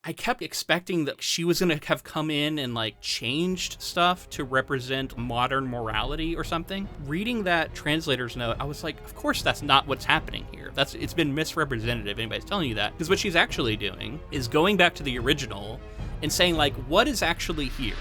I kept expecting that she was going to have come in and like changed stuff to represent modern morality or something. Reading that translator's note, I was like, of course that's not what's happening here. It's been misrepresented if anybody's telling you that. Because what she's actually doing is going back to the original and saying like, what is actually here?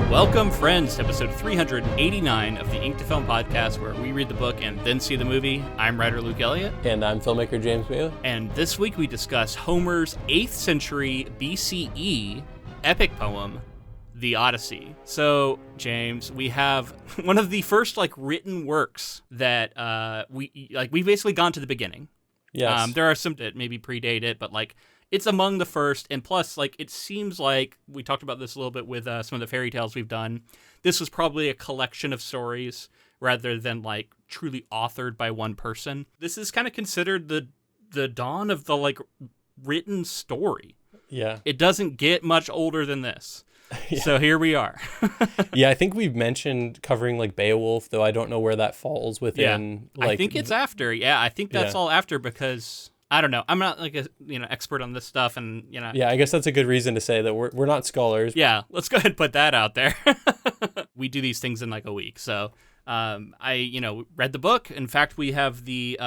Welcome, friends, to episode 389 of the Ink to Film podcast, where we read the book and then see the movie. I'm writer Luke Elliott. And I'm filmmaker James Bailey. And this week we discuss Homer's 8th century BCE epic poem, The Odyssey. So, James, we have one of the first written works that we've basically gone to the beginning. Yes. There are some that maybe predate it, but it's among the first, and plus, it seems like, we talked about this a little bit with some of the fairy tales we've done, this was probably a collection of stories rather than, truly authored by one person. This is kind of considered the dawn of the, written story. Yeah. It doesn't get much older than this. Yeah. So here we are. Yeah, I think we've mentioned covering, Beowulf, though I don't know where that falls within, I think it's after. Yeah, I think that's all after because... I don't know. I'm not expert on this stuff, and Yeah, I guess that's a good reason to say that we're not scholars. Yeah, let's go ahead and put that out there. We do these things in a week, so I read the book. In fact, we have the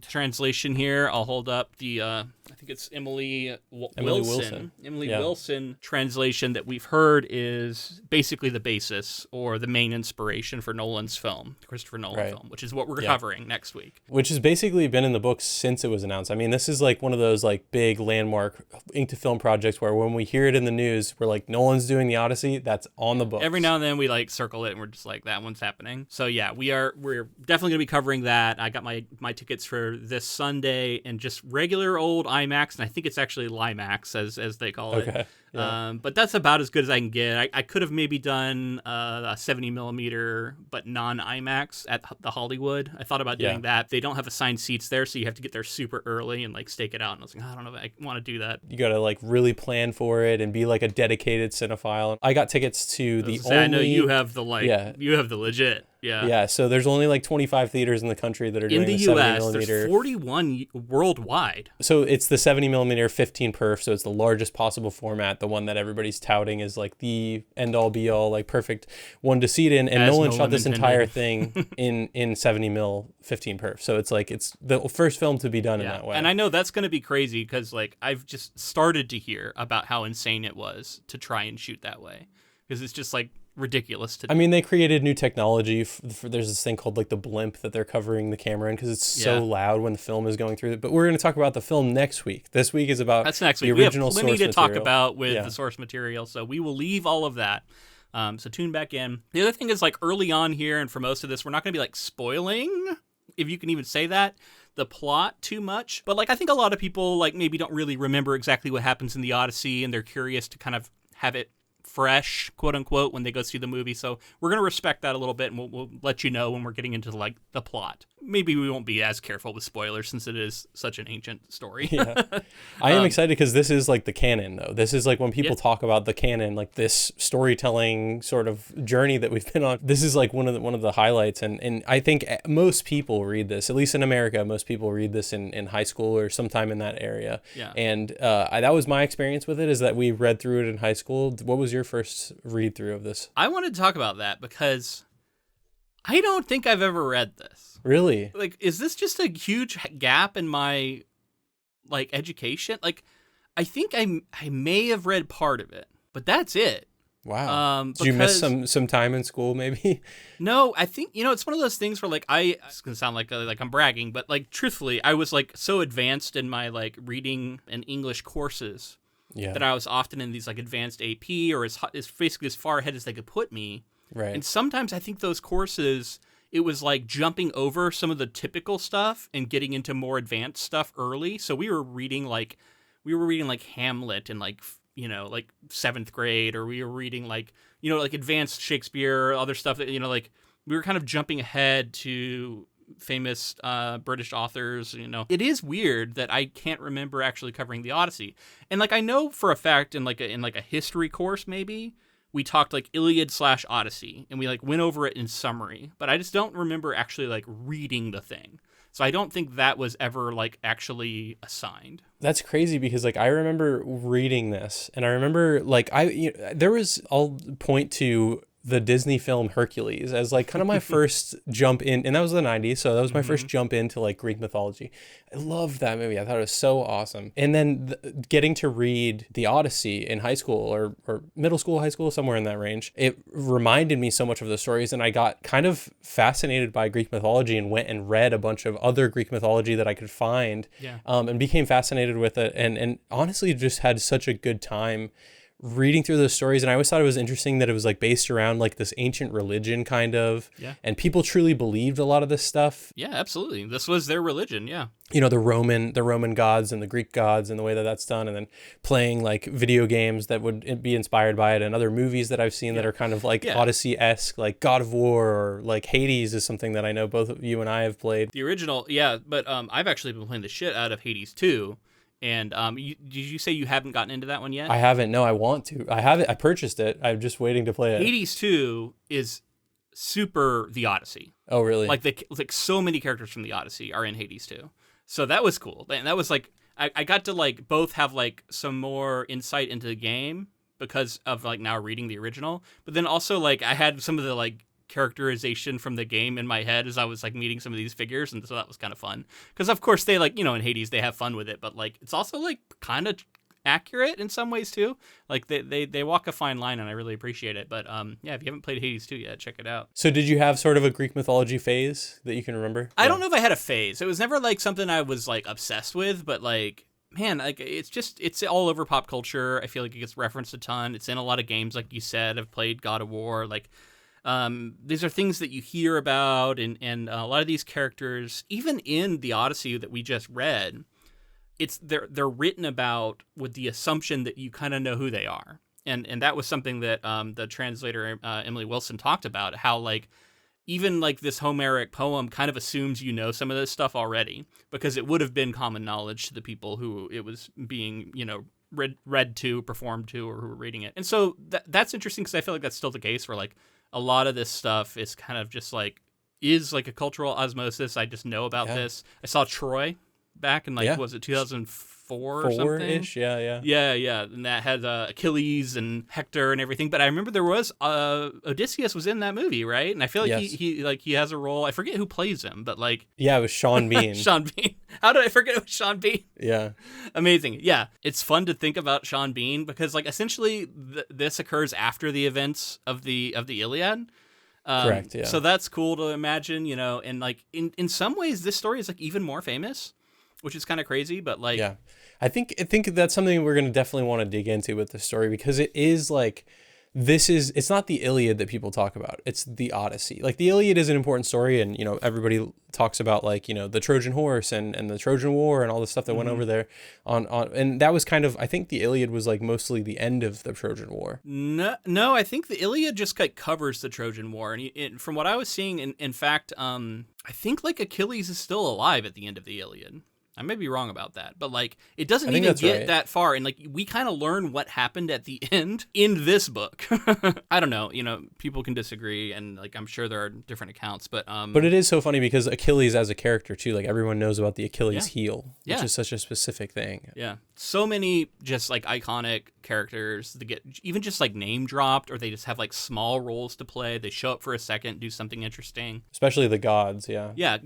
translation here. I'll hold up the I think it's Emily Wilson. Emily Wilson translation that we've heard is basically the basis or the main inspiration for Nolan's film, the Christopher Nolan film, which is what we're covering next week. Which has basically been in the books since it was announced. I mean, this is one of those big landmark ink to film projects where when we hear it in the news, we're like, Nolan's doing the Odyssey. That's on the books. Every now and then we circle it and we're just that one's happening. So yeah, we're definitely gonna be covering that. I got my tickets for this Sunday and just regular old IMAX, and I think it's actually Limax as they call it. Okay. Yeah. But that's about as good as I can get. I could have maybe done a 70 millimeter, but non-IMAX at the Hollywood. I thought about doing that. They don't have assigned seats there, so you have to get there super early and stake it out. And I was like, I don't know if I want to do that. You got to really plan for it and be a dedicated cinephile. I got tickets to the only... I know you have the you have the legit. Yeah. Yeah, so there's only 25 theaters in the country that are doing the 70 US, millimeter. There's 41 worldwide. So it's the 70 millimeter 15 perf, so it's the largest possible format, the one that everybody's touting is the end all be all, perfect one to see it in. And Nolan shot this entire thing in 70 mil 15 perf. So it's the first film to be done in that way. And I know that's going to be crazy because I've just started to hear about how insane it was to try and shoot that way because it's just ridiculous to do. I mean, they created new technology. There's this thing called the blimp that they're covering the camera in because it's so loud when the film is going through it. But we're going to talk about the film next week. This week is about That's next the week. original source material. We have plenty to talk about with the source material, so we will leave all of that. So tune back in. The other thing is early on here, and for most of this, we're not going to be spoiling, if you can even say that, the plot too much. But I think a lot of people maybe don't really remember exactly what happens in the Odyssey, and they're curious to kind of have it fresh, quote unquote, when they go see the movie. So we're going to respect that a little bit, and we'll let you know when we're getting into the plot. Maybe we won't be as careful with spoilers since it is such an ancient story. Yeah. I am excited because this is the canon, though. This is when people talk about the canon, this storytelling sort of journey that we've been on. This is one of the highlights, and I think most people read this, at least in America, most people read this in high school or sometime in that area. Yeah. And that was my experience with it, is that we read through it in high school. What was your first read through of this? I wanted to talk about that because I don't think I've ever read this. Really? Is this just a huge gap in my education? I think I may have read part of it, but that's it. Wow. Did you miss some time in school maybe? No, I think it's one of those things where it's gonna sound like I'm bragging, but truthfully, I was so advanced in my reading and English courses that I was often in these advanced AP or as basically as far ahead as they could put me. Right. And sometimes I think those courses, it was jumping over some of the typical stuff and getting into more advanced stuff early. So we were reading Hamlet in 7th grade, or we were reading advanced Shakespeare, other stuff that we were kind of jumping ahead to famous British authors. It is weird that I can't remember actually covering the Odyssey. And like I know for a fact in like a history course maybe we talked like Iliad/Odyssey, and we like went over it in summary, but I just don't remember actually like reading the thing. So I don't think that was ever like actually assigned. That's crazy because like I remember reading this, and I remember like I'll point to the Disney film Hercules as like kind of my first jump in, and that was the 90s, so that was my first jump into like Greek mythology. I loved that movie. I thought it was so awesome. And then getting to read the Odyssey in high school or middle school, high school, somewhere in that range, it reminded me so much of the stories, and I got kind of fascinated by Greek mythology and went and read a bunch of other Greek mythology that I could find, and became fascinated with it, and honestly just had such a good time reading through those stories. And I always thought it was interesting that it was like based around like this ancient religion kind of, and people truly believed a lot of this stuff. Yeah, absolutely. This was their religion. Yeah. The Roman gods and the Greek gods and the way that that's done, and then playing like video games that would be inspired by it, and other movies that I've seen that are kind of like Odyssey-esque, like God of War, or like Hades is something that I know both of you and I have played. The original, but I've actually been playing the shit out of Hades too. And did you say you haven't gotten into that one yet? I haven't. No, I want to. I have it. I purchased it. I'm just waiting to play it. Hades 2 is super the Odyssey. Oh, really? Like so many characters from the Odyssey are in Hades 2. So that was cool. And that was like, I got to like both have like some more insight into the game because of like now reading the original. But then also like I had some of the like characterization from the game in my head as I was like meeting some of these figures, and so that was kind of fun because of course they like in Hades they have fun with it, but like it's also like kind of accurate in some ways too. Like they walk a fine line, and I really appreciate it. But if you haven't played Hades 2 yet, check it out. So did you have sort of a Greek mythology phase that you can remember? I don't know if I had a phase. It was never like something I was like obsessed with, but like man, like it's all over pop culture. I feel like it gets referenced a ton. It's in a lot of games, like you said. I've played God of War, like these are things that you hear about, and a lot of these characters, even in the Odyssey that we just read, they're written about with the assumption that you kind of know who they are, and that was something that the translator Emily Wilson talked about, how like even like this Homeric poem kind of assumes you know some of this stuff already because it would have been common knowledge to the people who it was being read to, performed to, or who were reading it. And so that's interesting because I feel like that's still the case where like a lot of this stuff is kind of just like is like a cultural osmosis. I just know about this. I saw Troy back in like was it 2004 or something? Ish, yeah. And that had Achilles and Hector and everything. But I remember there was Odysseus was in that movie, right? And I feel like he has a role. I forget who plays him, but like it was Sean Bean. Sean Bean. How did I forget it was Sean Bean? Yeah. Amazing. Yeah. It's fun to think about Sean Bean because like essentially this occurs after the events of the Iliad. Correct. Yeah. So that's cool to imagine, and like in some ways this story is like even more famous, which is kind of crazy, but like I think that's something we're going to definitely want to dig into with this story because it is like it's not the Iliad that people talk about. It's the Odyssey. Like the Iliad is an important story, and everybody talks about like the Trojan horse and the Trojan War and all the stuff that went over there on and that was kind of, I think the Iliad was like mostly the end of the Trojan War. No, I think the Iliad just like covers the Trojan War, and from what I was seeing, in fact, I think like Achilles is still alive at the end of the Iliad. I may be wrong about that, but like it doesn't even get that far, and like we kind of learn what happened at the end in this book. I don't know, people can disagree, and like I'm sure there are different accounts, but it is so funny because Achilles as a character too, like everyone knows about the Achilles heel, which is such a specific thing. Yeah, so many just like iconic characters that get even just like name dropped, or they just have like small roles to play. They show up for a second, do something interesting. Especially the gods,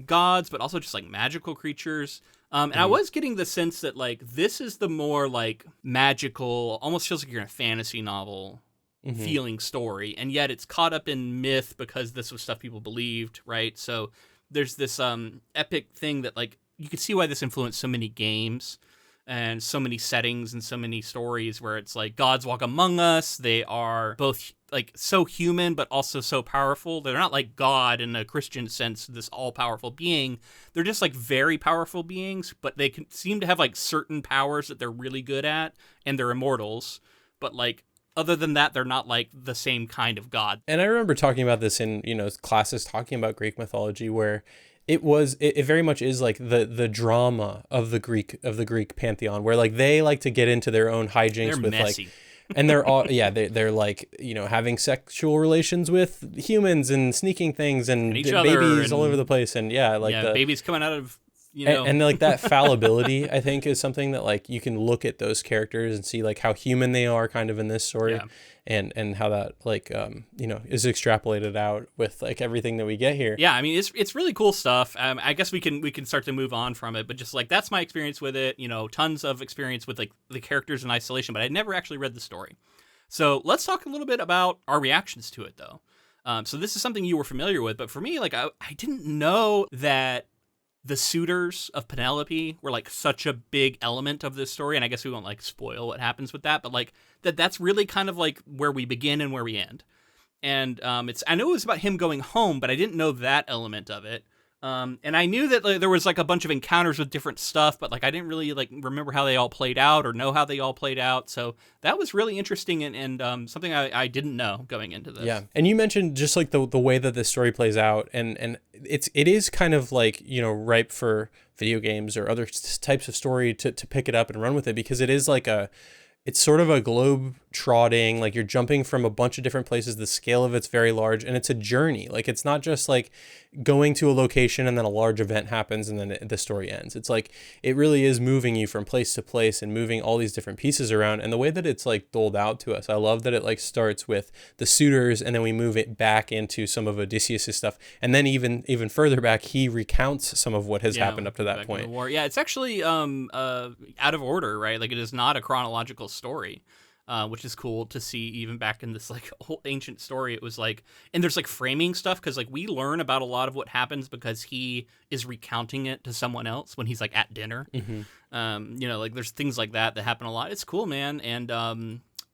gods, but also just like magical creatures. And I was getting the sense that like this is the more like magical, almost feels like you're in a fantasy novel feeling story, and yet it's caught up in myth because this was stuff people believed, right? So there's this epic thing that like you could see why this influenced so many games and so many settings and so many stories where it's like gods walk among us. They are both like so human, but also so powerful. They're not like God in a Christian sense, this all-powerful being. They're just like very powerful beings, but they can seem to have like certain powers that they're really good at, and they're immortals. But like other than that, they're not like the same kind of God. And I remember talking about this in, classes talking about Greek mythology where It very much is like the drama of the Greek pantheon, where like they like to get into their own hijinks They're with messy. like, and they're all they're like, you know, having sexual relations with humans and sneaking things and each other babies all and- over the place, and the babies coming out of, you know. and like that fallibility, I think, is something that like you can look at those characters and see like how human they are kind of in this story. Yeah. And how that like is extrapolated out with like everything that we get here. Yeah, I mean it's really cool stuff. I guess we can start to move on from it, but just like that's my experience with it. You know, tons of experience with like the characters in isolation, but I never actually read the story. So let's talk a little bit about our reactions to it, though. So this is something you were familiar with, but for me, like I didn't know that the suitors of Penelope were like such a big element of this story, and I guess we won't like spoil what happens with that, but like that's really kind of like where we begin and where we end. And I know it was about him going home, but I didn't know that element of it. And I knew that like, there was like a bunch of encounters with different stuff, but like I didn't really like remember how they all played out or know how they all played out. So that was really interesting and something I didn't know going into this. Yeah, and you mentioned just like the way that this story plays out, and it is kind of like, you know, ripe for video games or other types of story to pick it up and run with it, because it is like it's sort of a globe trotting, like you're jumping from a bunch of different places. The scale of it's very large, and it's a journey. Like it's not just like going to a location and then a large event happens and then the story ends. It's like it really is moving you from place to place and moving all these different pieces around. And the way that it's like doled out to us, I love that it like starts with the suitors and then we move it back into some of Odysseus' stuff, and then even further back he recounts some of what has happened up to that point. Yeah, it's actually out of order, right? Like it is not a chronological story. Which is cool to see even back in this like whole ancient story. It was like, and there's like framing stuff because like we learn about a lot of what happens because he is recounting it to someone else when he's like at dinner. Mm-hmm. You know, like there's things like that happen a lot. It's cool, man. And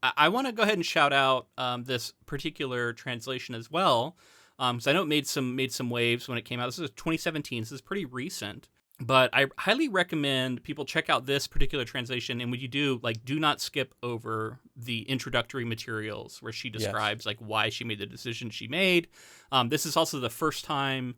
I want to go ahead and shout out this particular translation as well, because I know it made some waves when it came out. This is 2017. This is pretty recent. But I highly recommend people check out this particular translation, and when you do, like, do not skip over the introductory materials where she describes like why she made the decision she made. This is also the first time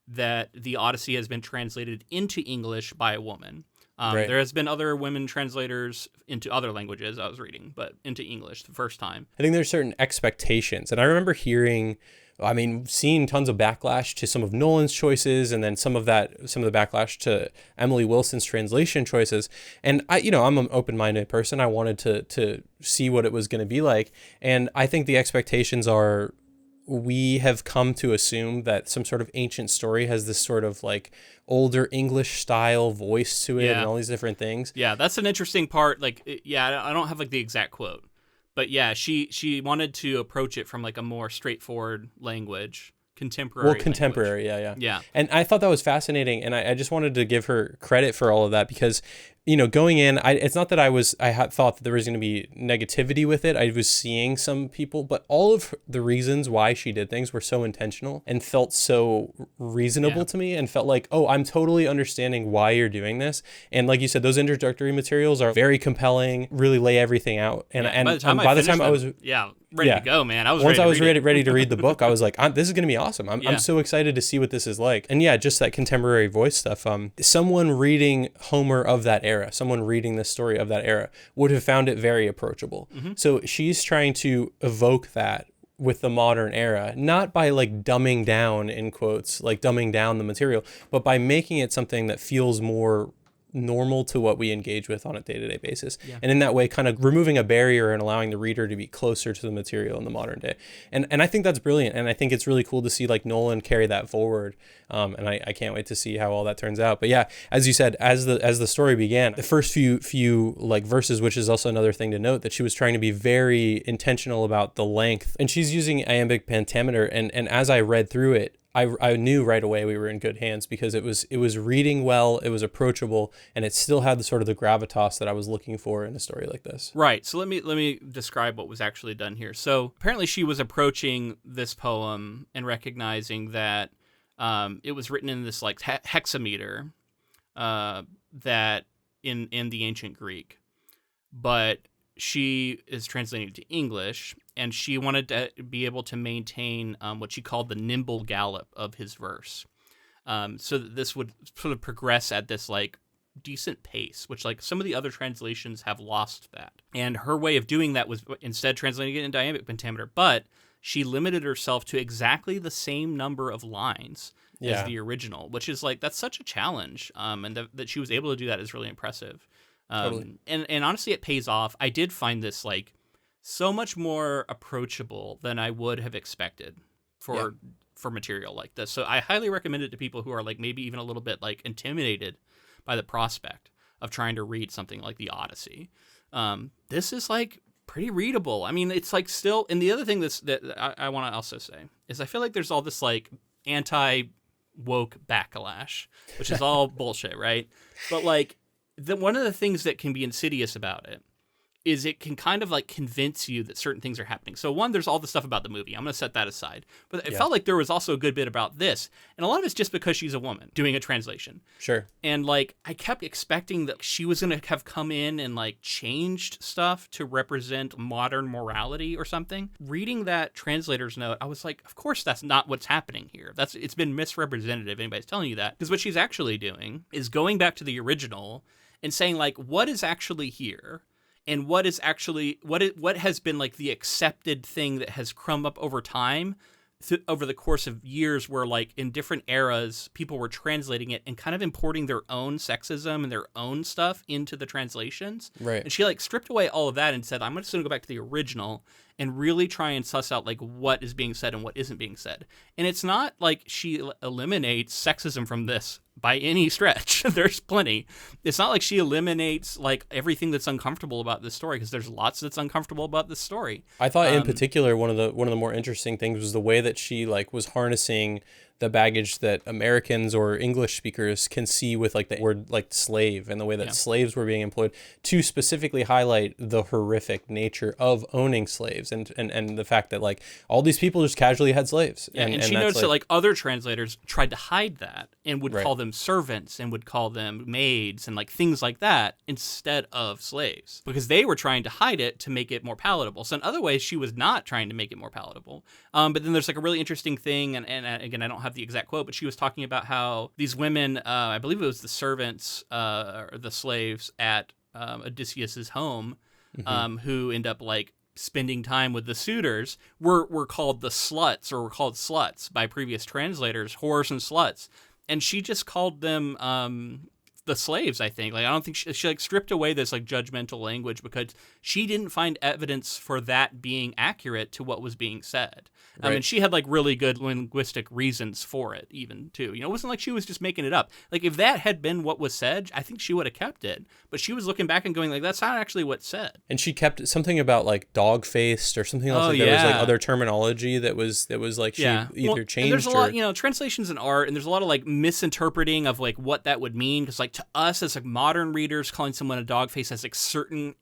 that the Odyssey has been translated into English by a woman. Right. There has been other women translators into other languages I was reading, but into English the first time. I think there's certain expectations, and I remember seeing tons of backlash to some of Nolan's choices, and then some of the backlash to Emily Wilson's translation choices. And I'm an open-minded person. I wanted to see what it was going to be like, and I think the expectations are, we have come to assume that some sort of ancient story has this sort of like older English style voice to it, and all these different things. Yeah, that's an interesting part. Like, I don't have like the exact quote. But yeah, she wanted to approach it from like a more straightforward language, contemporary. Well, contemporary, language. Yeah. And I thought that was fascinating, and I just wanted to give her credit for all of that, because going in, it's not that I had thought that there was going to be negativity with it. I was seeing some people, but all of the reasons why she did things were so intentional and felt so reasonable to me, and felt like, oh, I'm totally understanding why you're doing this. And like you said, those introductory materials are very compelling, really lay everything out. And by the time I was ready to go, man. Once I was ready to read the book, I was like, this is going to be awesome. I'm so excited to see what this is like. And yeah, just that contemporary voice stuff. Someone reading Homer of that era, someone reading the story of that era would have found it very approachable. Mm-hmm. So she's trying to evoke that with the modern era, not by like dumbing down, in quotes, like dumbing down the material, but by making it something that feels more normal to what we engage with on a day-to-day basis. Yeah. And in that way, kind of removing a barrier and allowing the reader to be closer to the material in the modern day. And I think that's brilliant. And I think it's really cool to see like Nolan carry that forward. And I can't wait to see how all that turns out. But yeah, as you said, as the story began, the first few like verses, which is also another thing to note, that she was trying to be very intentional about the length, and she's using iambic pentameter. And as I read through it, I knew right away we were in good hands, because it was reading well, it was approachable, and it still had the sort of the gravitas that I was looking for in a story like this. Right. So let me describe what was actually done here. So apparently she was approaching this poem and recognizing that it was written in this like hexameter that in the ancient Greek, but she is translating it to English, and she wanted to be able to maintain what she called the nimble gallop of his verse. so that this would sort of progress at this like decent pace, which like some of the other translations have lost that. And her way of doing that was instead translating it in iambic pentameter, but she limited herself to exactly the same number of lines as the original, which is like, that's such a challenge. And that she was able to do that is really impressive. Totally. And honestly, it pays off. I did find this like so much more approachable than I would have expected for material like this. So I highly recommend it to people who are like maybe even a little bit like intimidated by the prospect of trying to read something like the Odyssey. This is like pretty readable. I mean, it's like still, and the other thing that I want to also say is I feel like there's all this like anti-woke backlash, which is all bullshit, right? But like one of the things that can be insidious about it is it can kind of like convince you that certain things are happening. So one, there's all the stuff about the movie. I'm going to set that aside. But it felt like there was also a good bit about this. And a lot of it's just because she's a woman doing a translation. Sure. And like I kept expecting that she was going to have come in and like changed stuff to represent modern morality or something. Reading that translator's note, I was like, of course that's not what's happening here. It's been misrepresented if anybody's telling you that. Because what she's actually doing is going back to the original and saying like, what is actually here? And what is actually what has been like the accepted thing that has come up over time, over the course of years, where like in different eras people were translating it and kind of importing their own sexism and their own stuff into the translations. Right. And she like stripped away all of that and said, I'm just going to go back to the original and really try and suss out like what is being said and what isn't being said. And it's not like she eliminates sexism from this by any stretch. There's plenty. It's not like she eliminates like everything that's uncomfortable about this story, because there's lots that's uncomfortable about this story. I thought in particular one of the more interesting things was the way that she like was harnessing the baggage that Americans or English speakers can see with like the word like slave, and the way that slaves were being employed, to specifically highlight the horrific nature of owning slaves, and the fact that like all these people just casually had slaves. Yeah, and she noticed that like other translators tried to hide that and would call them servants and would call them maids and like things like that instead of slaves, because they were trying to hide it to make it more palatable. So in other ways, she was not trying to make it more palatable. But then there's like a really interesting thing, and again, I don't have the exact quote, but she was talking about how these women, I believe it was the servants or the slaves at Odysseus's home, who end up like spending time with the suitors, were called the sluts, or were called sluts by previous translators, whores and sluts. And she just called them the slaves, I think. Like, I don't think she like stripped away this like judgmental language because she didn't find evidence for that being accurate to what was being said. And she had like really good linguistic reasons for it, even too. You know, it wasn't like she was just making it up. Like, if that had been what was said, I think she would have kept it. But she was looking back and going like, that's not actually what's said. And she kept something about like dog-faced or something else. There was like other terminology that was like she either changed. And there's a lot, you know, translations in art, and there's a lot of like misinterpreting of like what that would mean, because like to us as like modern readers, calling someone a dog face has like certain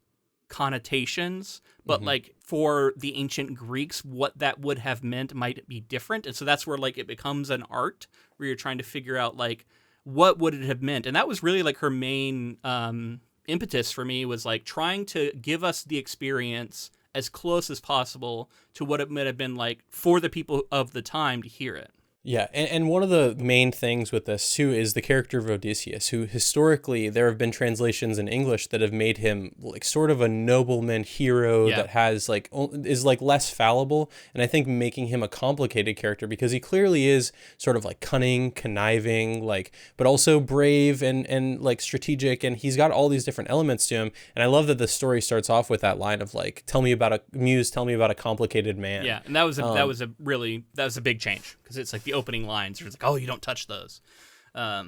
connotations, but like for the ancient Greeks, what that would have meant might be different. And so that's where like it becomes an art where you're trying to figure out like what would it have meant. And that was really like her main impetus for me, was like trying to give us the experience as close as possible to what it might have been like for the people of the time to hear it. Yeah, and one of the main things with this, too, is the character of Odysseus, who historically there have been translations in English that have made him like sort of a nobleman hero that has like is like less fallible, and I think making him a complicated character, because he clearly is sort of like cunning, conniving, like, but also brave and like strategic, and he's got all these different elements to him. And I love that the story starts off with that line of like, tell me about a complicated man. Yeah, and that was a big change, because it's like the opening lines are like, oh, you don't touch those. But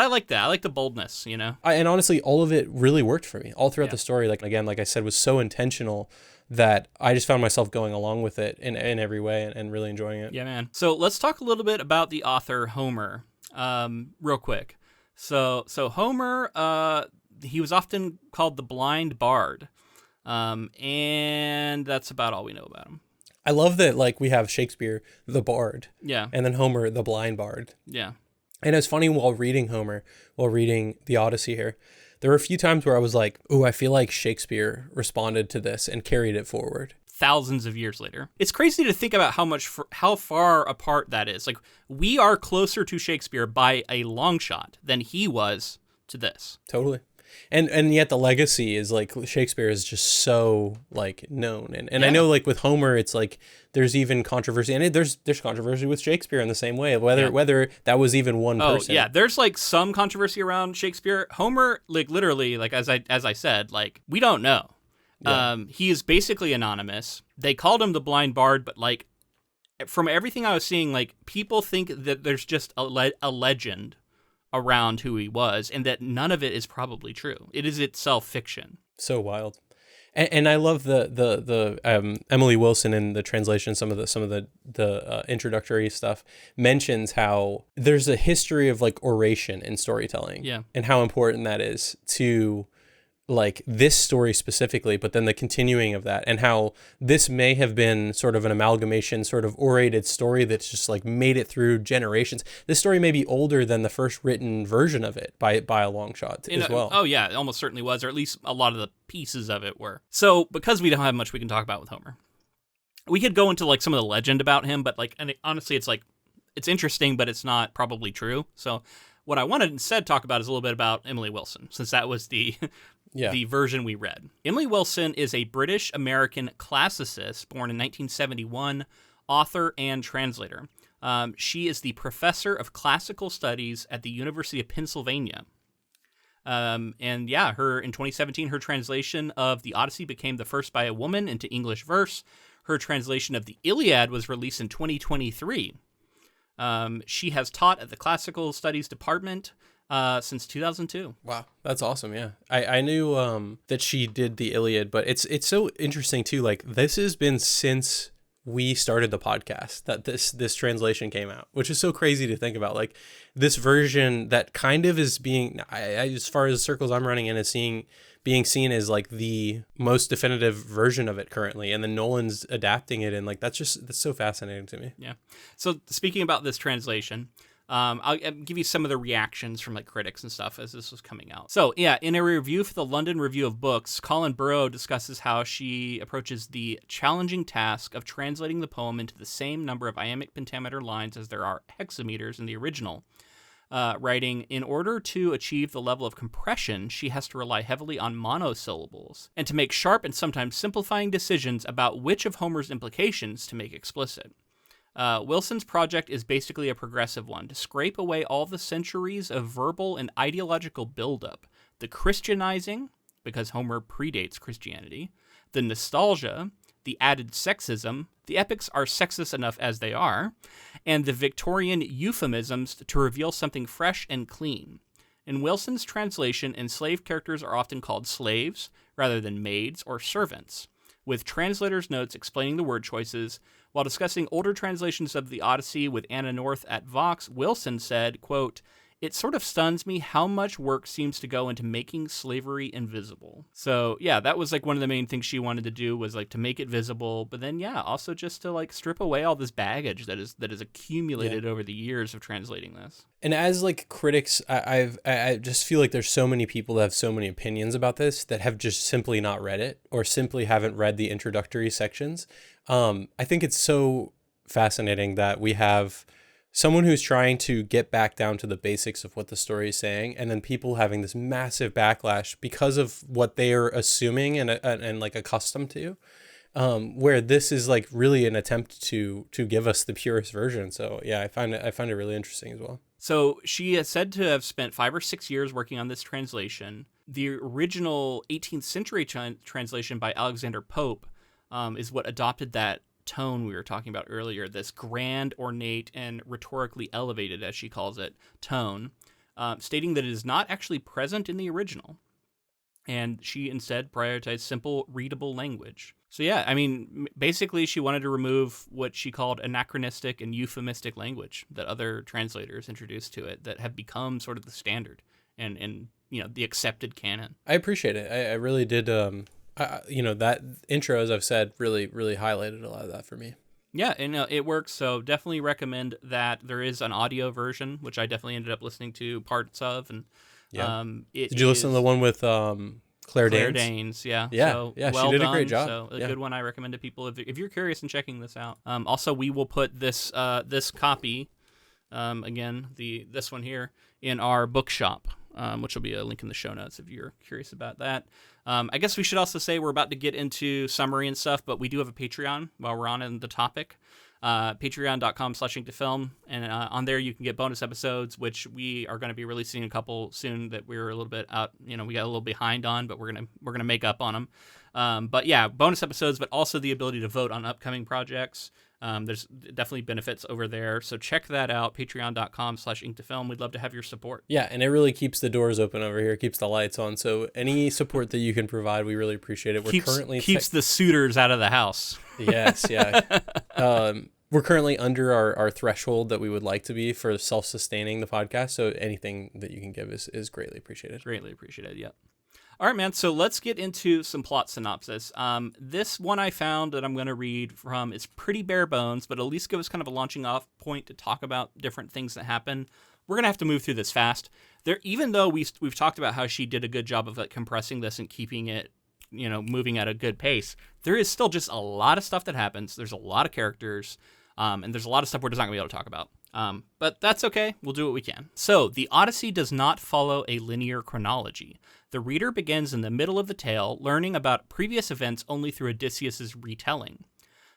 I like that. I like the boldness, you know. And honestly, all of it really worked for me all throughout the story. Like, again, like I said, was so intentional that I just found myself going along with it in every way and really enjoying it. Yeah, man. So let's talk a little bit about the author Homer, real quick. So Homer, he was often called the blind bard, and that's about all we know about him. I love that, like, we have Shakespeare, the bard. Yeah. And then Homer, the blind bard. Yeah. And it's funny, while reading the Odyssey here, there were a few times where I was like, oh, I feel like Shakespeare responded to this and carried it forward. thousands of years later. It's crazy to think about how far apart that is. Like, we are closer to Shakespeare by a long shot than he was to this. Totally. And yet the legacy is like Shakespeare is just so like known. And I know like with Homer, it's like there's even controversy, and there's controversy with Shakespeare in the same way, whether that was even one person. Yeah, there's like some controversy around Shakespeare. Homer, like literally, like as I said, like we don't know. Yeah. He is basically anonymous. They called him the blind bard, but like from everything I was seeing, like people think that there's just a legend around who he was, and that none of it is probably true. It is itself fiction. So wild. And I love the Emily Wilson in the translation, some of the introductory stuff mentions how there's a history of like oration in storytelling, and how important that is to like this story specifically, but then the continuing of that, and how this may have been sort of an amalgamation, sort of orated story that's just like made it through generations. This story may be older than the first written version of it by a long shot as well. Oh yeah, it almost certainly was, or at least a lot of the pieces of it were. So because we don't have much we can talk about with Homer, we could go into like some of the legend about him, but like, and honestly, it's like, it's interesting, but it's not probably true. So what I wanted instead talk about is a little bit about Emily Wilson, since that was the version we read. Emily Wilson is a British-American classicist born in 1971, author and translator. She is the professor of classical studies at the University of Pennsylvania. In 2017, her translation of the Odyssey became the first by a woman into English verse. Her translation of the Iliad was released in 2023. She has taught at the Classical Studies Department since 2002. Wow, that's awesome. Yeah, I knew that she did the Iliad, but it's so interesting too. Like this has been since we started the podcast that this translation came out, which is so crazy to think about. Like this version that kind of is being, as far as circles I'm running in, is being seen as like the most definitive version of it currently, and then Nolan's adapting it, and like that's so fascinating to me. Yeah. So speaking about this translation, I'll give you some of the reactions from like critics and stuff as this was coming out. So yeah, in a review for the London Review of Books, Colin Burrow discusses how she approaches the challenging task of translating the poem into the same number of iambic pentameter lines as there are hexameters in the original. Writing, in order to achieve the level of compression, she has to rely heavily on monosyllables, and to make sharp and sometimes simplifying decisions about which of Homer's implications to make explicit. Wilson's project is basically a progressive one, to scrape away all the centuries of verbal and ideological buildup, the Christianizing, because Homer predates Christianity, the nostalgia, the added sexism, the epics are sexist enough as they are, and the Victorian euphemisms to reveal something fresh and clean. In Wilson's translation, enslaved characters are often called slaves rather than maids or servants, with translator's notes explaining the word choices. While discussing older translations of the Odyssey with Anna North at Vox, Wilson said, quote, "It sort of stuns me how much work seems to go into making slavery invisible." So yeah, that was like one of the main things she wanted to do, was like to make it visible, but then yeah, also just to like strip away all this baggage that is accumulated over the years of translating this. And as like critics, I just feel like there's so many people that have so many opinions about this that have just simply not read it, or simply haven't read the introductory sections. I think it's so fascinating that we have someone who's trying to get back down to the basics of what the story is saying, and then people having this massive backlash because of what they are assuming and like accustomed to, where this is like really an attempt to give us the purest version. So yeah, I find it really interesting as well. So she is said to have spent 5 or 6 years working on this translation. The original 18th century translation by Alexander Pope is what adopted that tone we were talking about earlier, this grand, ornate, and rhetorically elevated, as she calls it, tone, stating that it is not actually present in the original. And she instead prioritized simple, readable language. So yeah, I mean, basically she wanted to remove what she called anachronistic and euphemistic language that other translators introduced to it that have become sort of the standard and you know, the accepted canon. I appreciate it. I really did. That intro, as I've said, really, really highlighted a lot of that for me. Yeah, and it works. So definitely recommend that. There is an audio version, which I definitely ended up listening to parts of. And yeah. Did you listen to the one with Claire Danes. Yeah, So, yeah, well she did done. a great job. So a good one I recommend to people if you're curious in checking this out. Also, we will put this copy, again, this one here, in our bookshop, which will be a link in the show notes if you're curious about that. I guess we should also say we're about to get into summary and stuff, but we do have a Patreon while we're on the topic. Patreon.com/InkToFilm, and on there you can get bonus episodes, which we are going to be releasing a couple soon that we were a little bit out, we got a little behind on, but we're gonna make up on them. But yeah, bonus episodes, but also the ability to vote on upcoming projects. There's definitely benefits over there, so check that out. Patreon.com/InkToFilm. We'd love to have your support. Yeah, and it really keeps the doors open over here, keeps the lights on. So any support that you can provide, we really appreciate it. We're keeps the suitors out of the house. Yes, yeah. We're currently under our threshold that we would like to be for self-sustaining the podcast. So anything that you can give is greatly appreciated. Greatly appreciated, yep. All right, man. So let's get into some plot synopsis. This one I found that I'm going to read from is pretty bare bones, but at least give us kind of a launching off point to talk about different things that happen. We're going to have to move through this fast. Even though we've talked about how she did a good job of like compressing this and keeping it, moving at a good pace, there is still just a lot of stuff that happens. There's a lot of characters, and there's a lot of stuff we're just not going to be able to talk about. But that's okay. We'll do what we can. So, the Odyssey does not follow a linear chronology. The reader begins in the middle of the tale, learning about previous events only through Odysseus's retelling.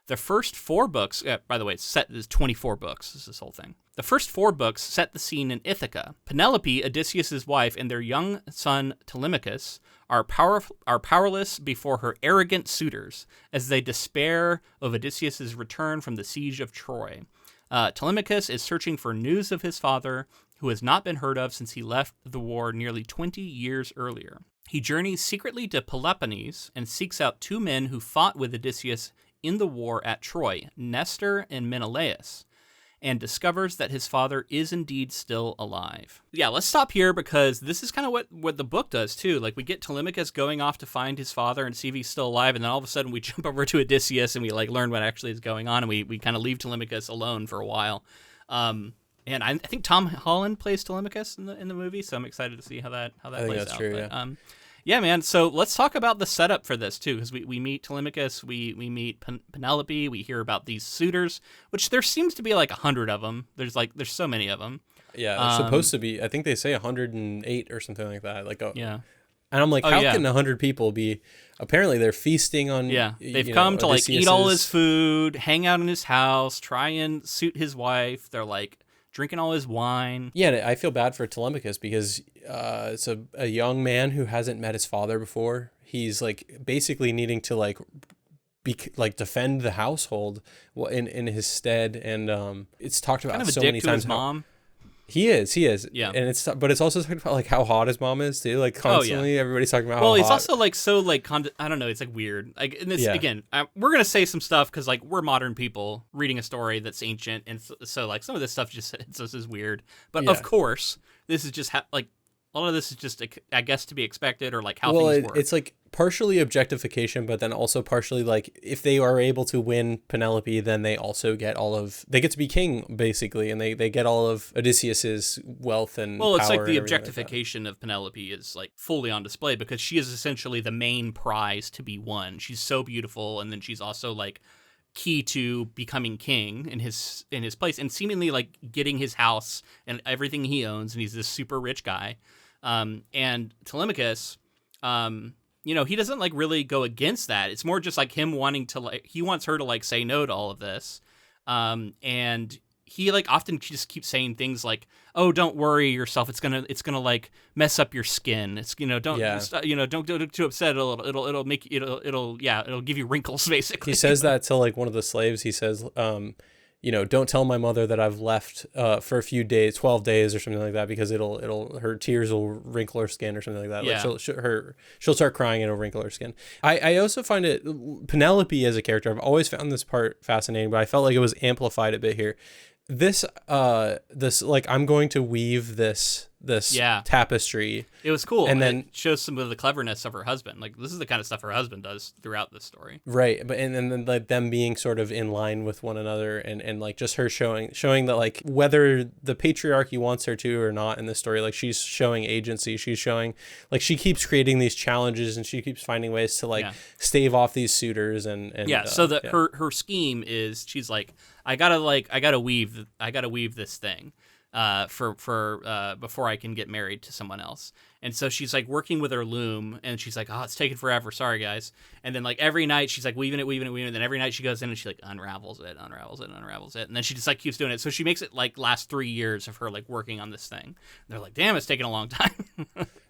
The first 4 books, by the way, there's 24 books, this whole thing. The first 4 books set the scene in Ithaca. Penelope, Odysseus's wife, and their young son Telemachus are powerless before her arrogant suitors as they despair of Odysseus's return from the siege of Troy. Telemachus is searching for news of his father, who has not been heard of since he left the war nearly 20 years earlier. He journeys secretly to Peloponnese and seeks out 2 men who fought with Odysseus in the war at Troy, Nestor and Menelaus, and discovers that his father is indeed still alive. Yeah, let's stop here because this is kind of what the book does too. Like, we get Telemachus going off to find his father and see if he's still alive, and then all of a sudden we jump over to Odysseus and we like learn what actually is going on, and we kind of leave Telemachus alone for a while. And I think Tom Holland plays Telemachus in the movie, so I'm excited to see how that plays out. I think that's true, yeah. Yeah, man. So let's talk about the setup for this too, because we meet Telemachus, we meet Penelope, we hear about these suitors, which there seems to be like 100 of them. There's so many of them. Yeah, there's supposed to be. I think they say 108 or something like that. Yeah. And I'm like, how can 100 people be? Apparently, they're feasting on. Yeah, they've come to like eat all his food, hang out in his house, try and suit his wife. They're like drinking all his wine. Yeah, and I feel bad for Telemachus because it's a young man who hasn't met his father before. He's like basically needing to like defend the household in his stead, and it's talked about so many times. His mom. He is. Yeah. And it's also talking about like how hot his mom is too. Like constantly, everybody's talking about. Well, how hot. Also like so like I don't know. It's like weird. Like, and this again, we're gonna say some stuff because like we're modern people reading a story that's ancient, and so like some of this stuff just hits us as weird. But of course, this is just like a lot of this is just I guess to be expected, or like how things work. It's like partially objectification, but then also partially like if they are able to win Penelope, then they also get they get to be king basically, and they get all of Odysseus's wealth and well, it's power like the objectification of Penelope is like fully on display because she is essentially the main prize to be won. She's so beautiful, and then she's also like key to becoming king in his place, and seemingly like getting his house and everything he owns, and he's this super rich guy. And Telemachus, he doesn't like really go against that. It's more just like him wanting to like, he wants her to like say no to all of this. And he like often just keeps saying things like, "Oh, don't worry yourself. It's gonna like mess up your skin. It's don't get too upset. It'll make it'll give you wrinkles basically." He says that to like one of the slaves. He says, don't tell my mother that I've left for a few days, 12 days or something like that, because her tears will wrinkle her skin or something like that. Yeah. Like she'll start crying and it'll wrinkle her skin. I also find Penelope as a character, I've always found this part fascinating, but I felt like it was amplified a bit here. This like I'm going to weave this tapestry. It was cool. And then it shows some of the cleverness of her husband. Like, this is the kind of stuff her husband does throughout this story. Right. But and then like them being sort of in line with one another, and like just her showing that like whether the patriarchy wants her to or not in this story, like she's showing agency. She's showing like she keeps creating these challenges, and she keeps finding ways to like stave off these suitors and so that her scheme is she's like, I gotta weave this thing for before I can get married to someone else. And so she's like working with her loom, and she's like, oh, it's taking forever, sorry guys. And then like every night she's like weaving it, and then every night she goes in and she like unravels it, and then she just like keeps doing it. So she makes it like last 3 years of her like working on this thing. And they're like, damn, it's taking a long time.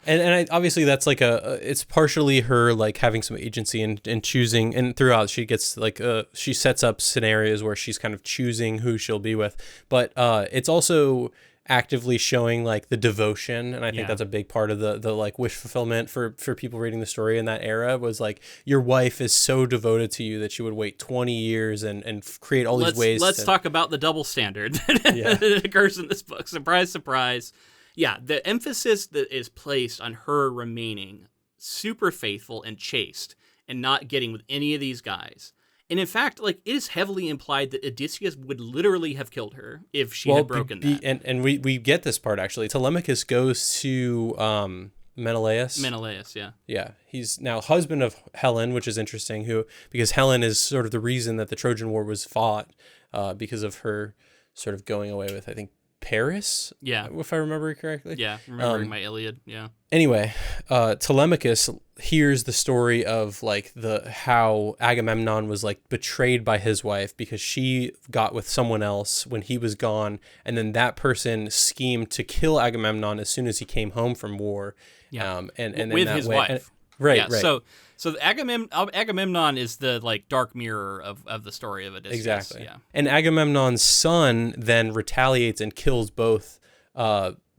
And obviously that's like it's partially her like having some agency and choosing, and throughout she gets like she sets up scenarios where she's kind of choosing who she'll be with, but it's also actively showing like the devotion, and I think that's a big part of the like wish fulfillment for people reading the story in that era, was like your wife is so devoted to you that she would wait 20 years and create all these ways. Let's talk about the double standard that occurs in this book. Surprise, surprise. Yeah, the emphasis that is placed on her remaining super faithful and chaste and not getting with any of these guys. And in fact, like, it is heavily implied that Odysseus would literally have killed her if she had broken that. And we get this part, actually. Telemachus goes to Menelaus. Menelaus, yeah. Yeah, he's now husband of Helen, which is interesting, because Helen is sort of the reason that the Trojan War was fought, because of her sort of going away with, I think, Paris, if I remember correctly. Yeah, remembering my Iliad, yeah. Anyway, Telemachus hears the story of like how Agamemnon was like betrayed by his wife because she got with someone else when he was gone, and then that person schemed to kill Agamemnon as soon as he came home from war. Yeah, and with his wife. Right. So Agamemnon is the like dark mirror of the story of Odysseus. Exactly. Yeah. And Agamemnon's son then retaliates and kills both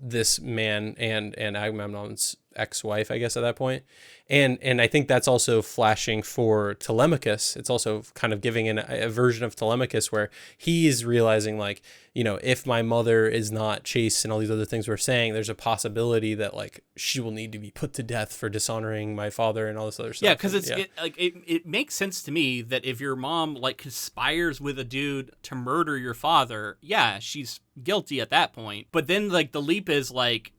this man and Agamemnon's ex-wife, I guess, at that point. And I think that's also flashing for Telemachus. It's also kind of giving a version of Telemachus where he's realizing, like, you know, if my mother is not chaste and all these other things we're saying, there's a possibility that like she will need to be put to death for dishonoring my father and all this other stuff. Yeah, because it makes sense to me that if your mom like conspires with a dude to murder your father, yeah, she's guilty at that point. But then like the leap is like,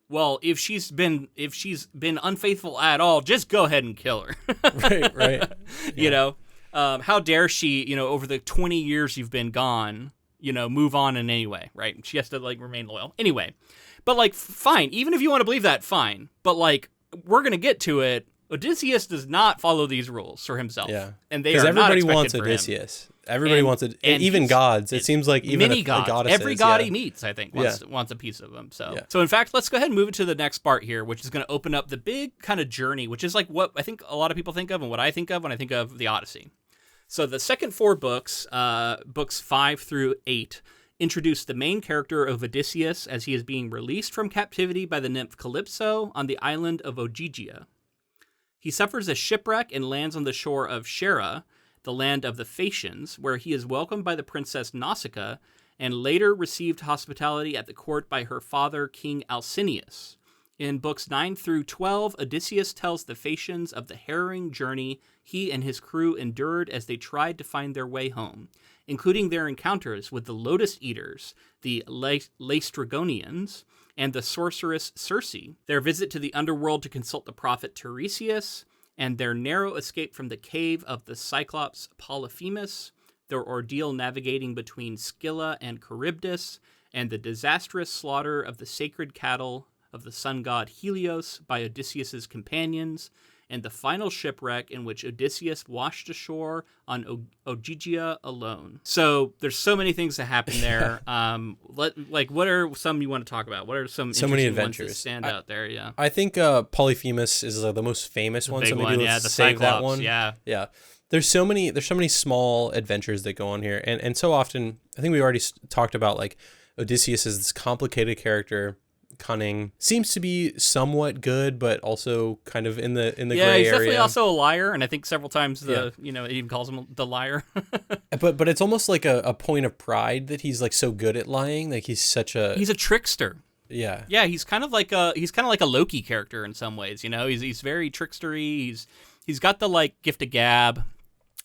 well, if she's been unfaithful at all, just go ahead and kill her. Right. Yeah. You know, how dare she, you know, over the 20 years you've been gone, you know, move on in any way, right? She has to like remain loyal. Anyway, but like, fine. Even if you want to believe that, fine. But like, we're going to get to it. Odysseus does not follow these rules for himself. Yeah. And they are not expected for him. Everybody wants Odysseus. Everybody wants it, and even gods. It seems like even many gods. Goddesses, every god he meets, I think, wants a piece of him. So in fact, let's go ahead and move it to the next part here, which is going to open up the big kind of journey, which is like what I think a lot of people think of and what I think of when I think of the Odyssey. So the second 4 books, books 5 through 8, introduce the main character of Odysseus as he is being released from captivity by the nymph Calypso on the island of Ogygia. He suffers a shipwreck and lands on the shore of Shera, the land of the Phaeacians, where he is welcomed by the princess Nausicaa and later received hospitality at the court by her father, King Alcinous. In books 9 through 12, Odysseus tells the Phaeacians of the harrowing journey he and his crew endured as they tried to find their way home, including their encounters with the Lotus Eaters, the Laestrygonians, and the sorceress Circe, their visit to the underworld to consult the prophet Tiresias, and their narrow escape from the cave of the Cyclops Polyphemus, their ordeal navigating between Scylla and Charybdis, and the disastrous slaughter of the sacred cattle of the sun god Helios by Odysseus's companions, and the final shipwreck in which Odysseus washed ashore on Ogygia alone. So there's so many things that happen there. What are some you want to talk about? What are some many adventures adventures that stand out there? Yeah, I think Polyphemus is the most famous one. Big so maybe one, let's the save Cyclops, that one. Yeah. There's so many small adventures that go on here, and so often I think we already talked about like Odysseus is this complicated character. Cunning, seems to be somewhat good, but also kind of in the gray area. Yeah, he's definitely also a liar, and I think several times it even calls him the liar. but it's almost like a point of pride that he's like so good at lying. Like he's a trickster. Yeah, he's kind of like a Loki character in some ways, you know. He's very trickstery. He's got the like gift of gab,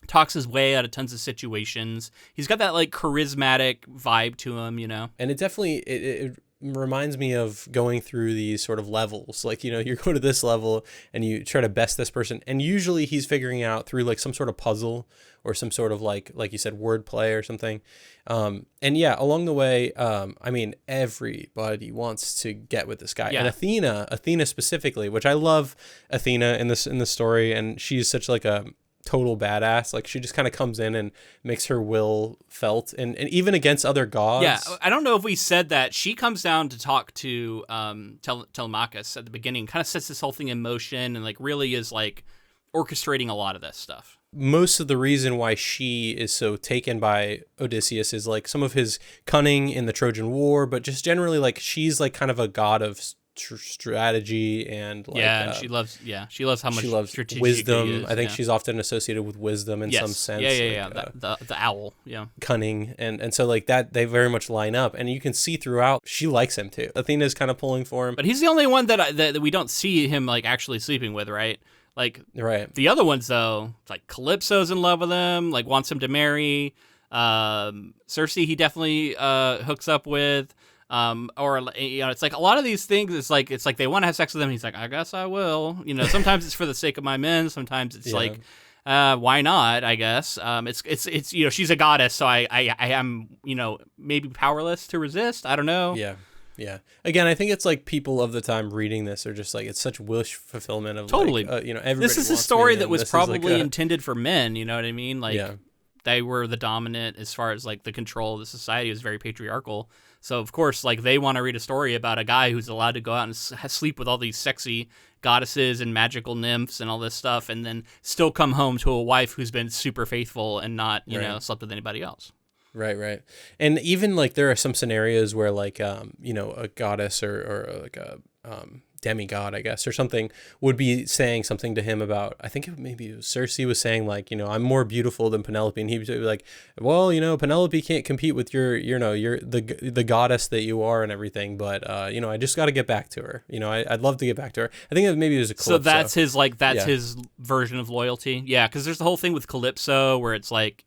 talks his way out of tons of situations. He's got that like charismatic vibe to him, you know. And it definitely it reminds me of going through these sort of levels. Like, you know, you go to this level and you try to best this person, and usually he's figuring out through like some sort of puzzle or some sort of like you said, wordplay or something. And yeah, along the way, I mean, everybody wants to get with this guy. Yeah. And Athena specifically, which I love Athena in this story, and she's such like a total badass. Like, she just kind of comes in and makes her will felt, and even against other gods. Yeah, I don't know if we said that. She comes down to talk to Telemachus at the beginning, kind of sets this whole thing in motion, and like really is like orchestrating a lot of this stuff. Most of the reason why she is so taken by Odysseus is like some of his cunning in the Trojan War, but just generally like she's like kind of a god of strategy and like she loves how much she loves strategic wisdom. he is, I think she's often associated with wisdom in some sense. The owl, cunning, and so like that they very much line up, and you can see throughout she likes him too. Athena's kind of pulling for him, but he's the only one that we don't see him like actually sleeping with, right? Like, right. The other ones, though, like Calypso's in love with him, like wants him to marry. Circe, he definitely hooks up with. Or, you know, it's like a lot of these things. It's like they want to have sex with him. He's like, I guess I will. You know, sometimes it's for the sake of my men. Sometimes it's like, why not? I guess. It's you know, she's a goddess, so I am, you know, maybe powerless to resist. I don't know. Yeah. Yeah. Again, I think it's like people of the time reading this are just like, it's such wish fulfillment of totally. Like, you know, everybody. This is a story that was probably intended for men. You know what I mean? Like, they were the dominant as far as like the control of the society. It was very patriarchal. So of course, like they want to read a story about a guy who's allowed to go out and sleep with all these sexy goddesses and magical nymphs and all this stuff, and then still come home to a wife who's been super faithful and not, you know, slept with anybody else. Right. And even like there are some scenarios where like, you know, a goddess or like a demigod, I guess, or something would be saying something to him about, I think maybe it was Circe was saying like, you know, I'm more beautiful than Penelope. And he would be like, well, you know, Penelope can't compete with your, you know, you're the goddess that you are and everything. But, you know, I just got to get back to her. You know, I'd love to get back to her. I think maybe it was a Calypso. So that's his, like, his version of loyalty. Yeah. Cause there's the whole thing with Calypso where it's like,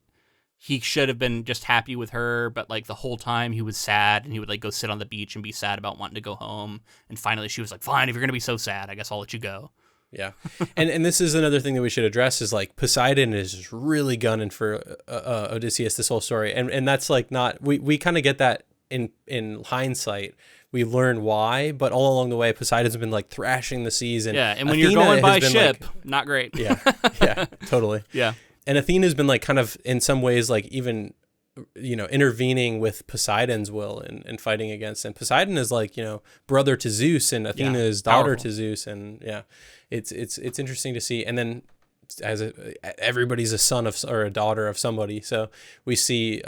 he should have been just happy with her, but like the whole time he was sad, and he would like go sit on the beach and be sad about wanting to go home. And finally she was like, fine, if you're going to be so sad, I guess I'll let you go. Yeah. and this is another thing that we should address is like Poseidon is just really gunning for Odysseus this whole story. And that's like not, we kind of get that in hindsight. We learn why, but all along the way, Poseidon's been like thrashing the seas. And and when Athena you're going by ship, like, not great. Yeah, totally. Yeah. And Athena's been like kind of in some ways like even, you know, intervening with Poseidon's will and fighting against him. Poseidon is like, you know, brother to Zeus, and Athena is daughter to Zeus. And it's interesting to see. And then everybody's a son of or a daughter of somebody. So we see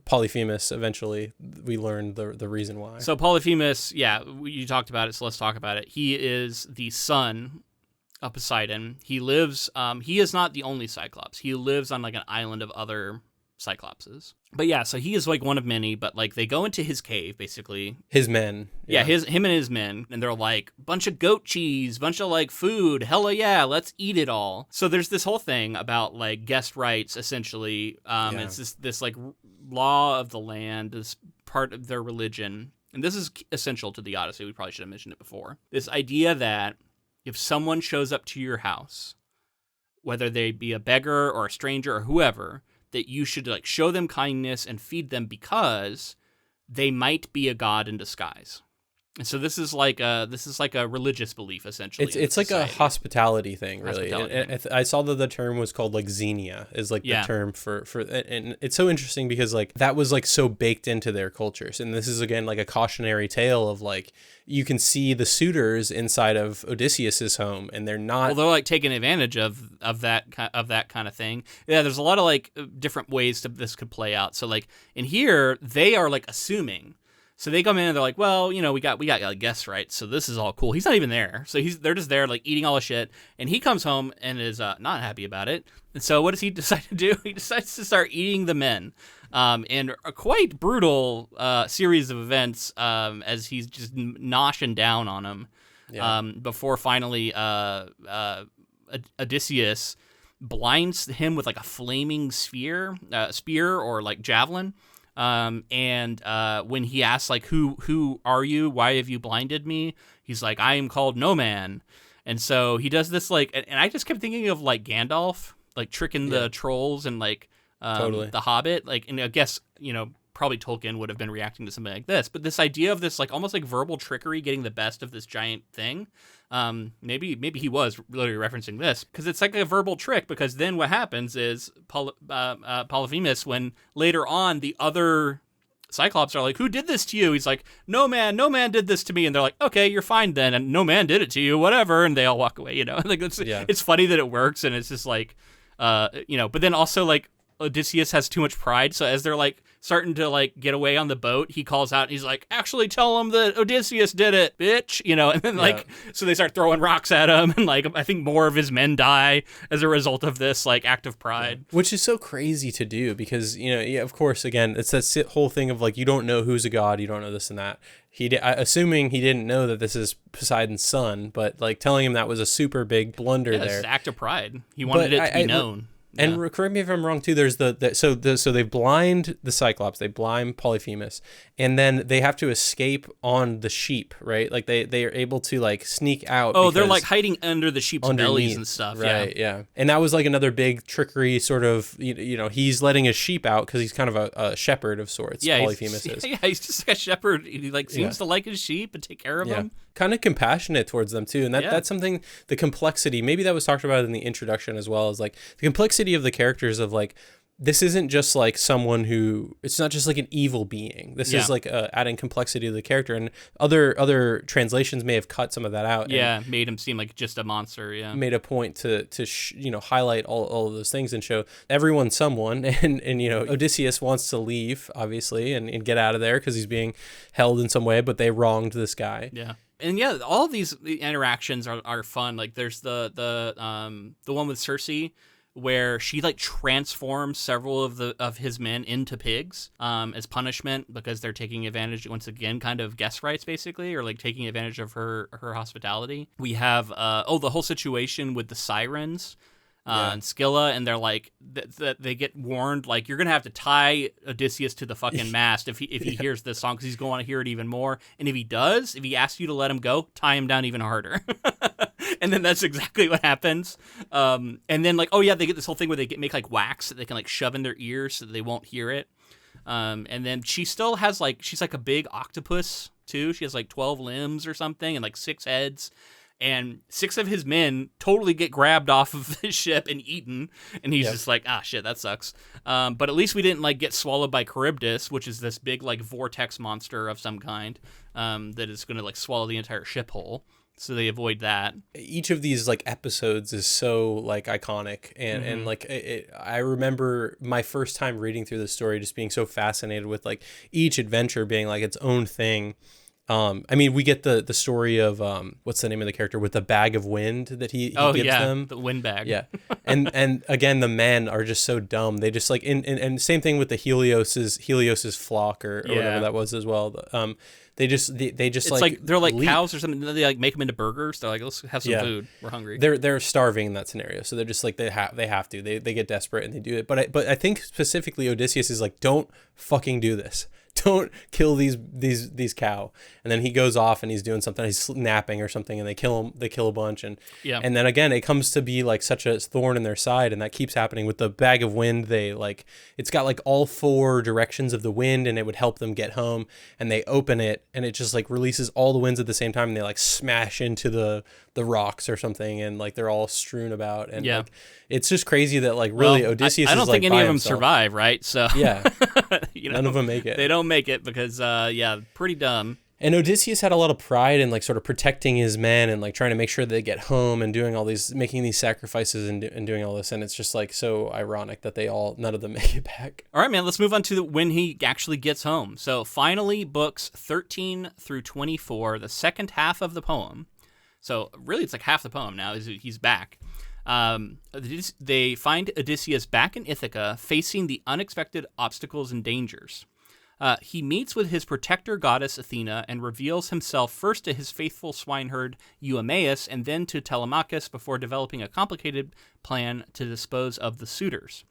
Polyphemus eventually. We learn the reason why. So Polyphemus, you talked about it. So let's talk about it. He is the son of Poseidon. He lives, he is not the only Cyclops. He lives on like an island of other Cyclopses. But yeah, so he is like one of many, but like they go into his cave, basically. His men. Yeah, him and his men. And they're like, bunch of goat cheese, bunch of like food. Hella yeah, let's eat it all. So there's this whole thing about like guest rights, essentially. It's this like law of the land, this part of their religion. And this is essential to the Odyssey. We probably should have mentioned it before. This idea that if someone shows up to your house, whether they be a beggar or a stranger or whoever, that you should like show them kindness and feed them because they might be a god in disguise. And so this is like a religious belief, essentially. It's like a hospitality thing, really. I saw that the term was called like xenia, is like the term for, and it's so interesting because like that was like so baked into their cultures. And this is again like a cautionary tale of like, you can see the suitors inside of Odysseus's home, and they're not. Well, they're like taking advantage of that kind of thing. Yeah, there's a lot of like different ways this could play out. So like in here, they are like assuming. So they come in and they're like, well, we got guests, right? So this is all cool. He's not even there. So they're just there like eating all the shit. And he comes home and is not happy about it. And so what does he decide to do? He decides to start eating the men. And a quite brutal series of events as he's just noshing down on them. Yeah. Before finally Odysseus blinds him with like a flaming spear or like javelin. And when he asks like, who are you? Why have you blinded me? He's like, I am called No Man. And so he does this like, and I just kept thinking of like Gandalf, like tricking the trolls and like totally. the Hobbit. Like, and I guess, probably Tolkien would have been reacting to something like this, but this idea of this like almost like verbal trickery getting the best of this giant thing. Maybe he was literally referencing this because it's like a verbal trick, because then what happens is Polyphemus, when later on the other Cyclops are like, who did this to you? He's like, no man did this to me. And they're like, okay, you're fine then. And no man did it to you, whatever. And they all walk away, like it's funny that it works. And it's just like, but then also like Odysseus has too much pride. So as they're like starting to like get away on the boat, he calls out and he's like, actually tell him that Odysseus did it, bitch, and then like, so they start throwing rocks at him, and like I think more of his men die as a result of this like act of pride, which is so crazy to do because of course, again, it's that whole thing of like, you don't know who's a god, you don't know this and that. Assuming he didn't know that this is Poseidon's son, but like telling him that was a super big blunder there. It's an act of pride. He wanted it to be known. And correct me if I'm wrong too. There's so they blind the Cyclops, they blind Polyphemus, and then they have to escape on the sheep, right? Like they are able to like sneak out. Oh, they're like hiding under the sheep's bellies and stuff. Right, yeah. And that was like another big trickery sort of. He's letting his sheep out because he's kind of a shepherd of sorts. Yeah, Polyphemus is. Yeah, he's just like a shepherd. He like seems to like his sheep and take care of them. Kind of compassionate towards them too, and that's something. The complexity, maybe that was talked about in the introduction as well, as like the complexity of the characters of like, this isn't just like someone who, it's not just like an evil being. This is like adding complexity to the character, and other translations may have cut some of that out. Yeah, made him seem like just a monster. Yeah, made a point to highlight all of those things and show everyone's someone. And Odysseus wants to leave obviously and get out of there because he's being held in some way, but they wronged this guy. Yeah. And yeah, all these interactions are fun. Like there's the one with Circe, where she like transforms several of his men into pigs as punishment because they're taking advantage, once again, kind of guest rights basically, or like taking advantage of her hospitality. We have the whole situation with the sirens. And Scylla, and they're like, they get warned, like, you're gonna have to tie Odysseus to the fucking mast if he hears this song, because he's going to hear it even more. And if he asks you to let him go, tie him down even harder. And then that's exactly what happens. And then like, they get this whole thing where they make like wax that they can like shove in their ears so that they won't hear it. And then she still has like, she's like a big octopus too. She has like 12 limbs or something and like 6 heads. And 6 of his men totally get grabbed off of the ship and eaten. And he's just like, shit, that sucks. But at least we didn't like get swallowed by Charybdis, which is this big like vortex monster of some kind that is going to like swallow the entire ship whole. So they avoid that. Each of these like episodes is so like iconic. And like I remember my first time reading through the story just being so fascinated with like each adventure being like its own thing. I mean, we get the story of what's the name of the character with the bag of wind that he gives them. The wind bag. Yeah, and again, the men are just so dumb. They just like and same thing with the Helios's flock or whatever that was as well. They just it's like they're like cows or something. They like make them into burgers. They're like, let's have some food. We're hungry. They're starving in that scenario, so they're just like they have to. They get desperate and they do it. But I think specifically Odysseus is like, don't fucking do this. Don't kill these cow. And then he goes off and he's doing something. He's napping or something, and they kill him. They kill a bunch, and then again it comes to be like such a thorn in their side, and that keeps happening with the bag of wind. They like, it's got like all 4 directions of the wind, and it would help them get home. And they open it, and it just like releases all the winds at the same time, and they like smash into the rocks or something, and like they're all strewn about. And like, it's just crazy that like really Odysseus. I don't is, think like, any of them himself. Survive, right? So none of them make it. They don't make it because pretty dumb. And Odysseus had a lot of pride in like sort of protecting his men and like trying to make sure they get home and doing all these, making these sacrifices and doing all this. And it's just like so ironic that none of them make it back. All right, man, let's move on to when he actually gets home. So finally, books 13 through 24, the second half of the poem. So really it's like half the poem now. He's back. They find Odysseus back in Ithaca facing the unexpected obstacles and dangers. He meets with his protector goddess Athena and reveals himself first to his faithful swineherd Eumaeus and then to Telemachus before developing a complicated plan to dispose of the suitors.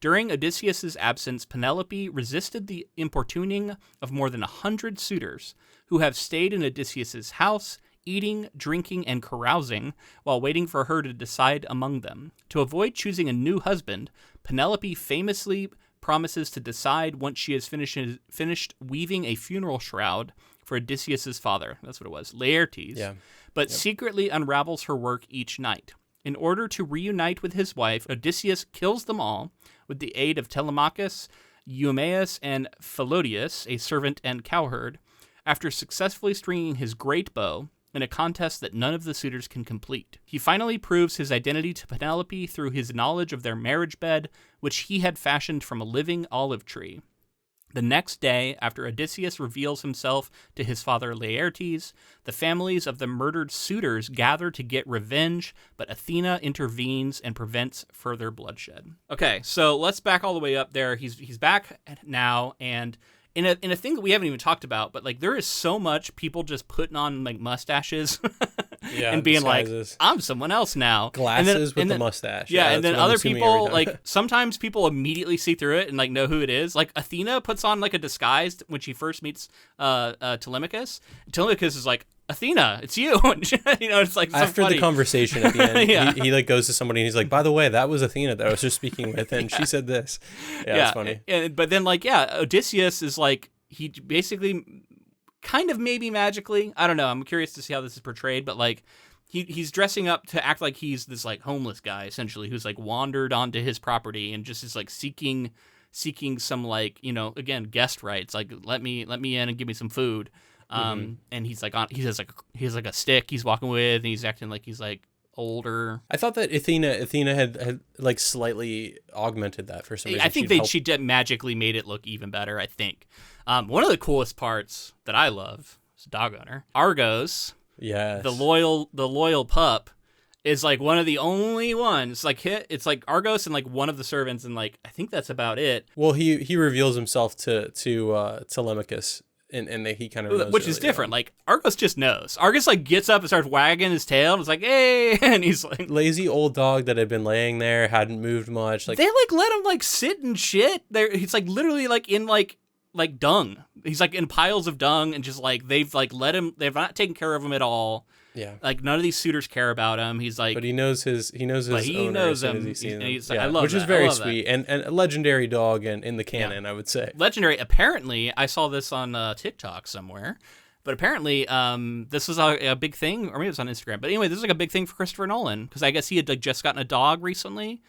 During Odysseus's absence, Penelope resisted the importuning of more than 100 suitors who have stayed in Odysseus's house, eating, drinking, and carousing while waiting for her to decide among them. To avoid choosing a new husband, Penelope famously promises to decide once she has finished weaving a funeral shroud for Odysseus's father. That's what it was, Laertes. Yeah. But secretly unravels her work each night. In order to reunite with his wife, Odysseus kills them all with the aid of Telemachus, Eumaeus, and Philodius, a servant and cowherd, after successfully stringing his great bow in a contest that none of the suitors can complete. He finally proves his identity to Penelope through his knowledge of their marriage bed, which he had fashioned from a living olive tree. The next day, after Odysseus reveals himself to his father Laertes, the families of the murdered suitors gather to get revenge, but Athena intervenes and prevents further bloodshed. Okay, so let's back all the way up there. He's back now, and in a thing that we haven't even talked about, but like there is so much people just putting on like mustaches and being disguises. Like, I'm someone else now. Glasses with the mustache. Yeah, and then other people, like sometimes people immediately see through it and like know who it is. Like Athena puts on like a disguise when she first meets Telemachus. Telemachus is like, Athena, it's you. It's like after funny. The conversation at the end, Yeah. he like goes to somebody and he's like, by the way, that was Athena that I was just speaking with, and she said this. Yeah, that's funny. But then Odysseus is like, he basically kind of maybe magically, I don't know, I'm curious to see how this is portrayed, but like he's dressing up to act like he's this like homeless guy essentially who's like wandered onto his property and just is like seeking some like, again, guest rights, like let me in and give me some food. And he's like he has like a stick he's walking with, and he's acting like he's like older. I thought that Athena had like slightly augmented that for some reason. I think she magically made it look even better. I think one of the coolest parts that I love is dog owner Argos. Yes, the loyal pup is like one of the only ones. Like it's like Argos and like one of the servants, and like I think that's about it. Well, he reveals himself to Telemachus. And he kind of knows, which is different. Like Argos just knows. Argos like gets up and starts wagging his tail. And it's like, hey, and he's like lazy old dog that had been laying there, hadn't moved much. Like they like let him like sit and shit. There, he's like literally like in like dung. He's like in piles of dung, and just like they've like let him. They've not taken care of him at all. Yeah, like none of these suitors care about him. He's like, but he knows his owner as soon as he sees him. I love which that. is very sweet and a legendary dog in the canon, I would say. Legendary. Apparently, I saw this on TikTok somewhere, but apparently, this was a big thing, or maybe it was on Instagram. But anyway, this is like a big thing for Christopher Nolan because I guess he had like just gotten a dog recently.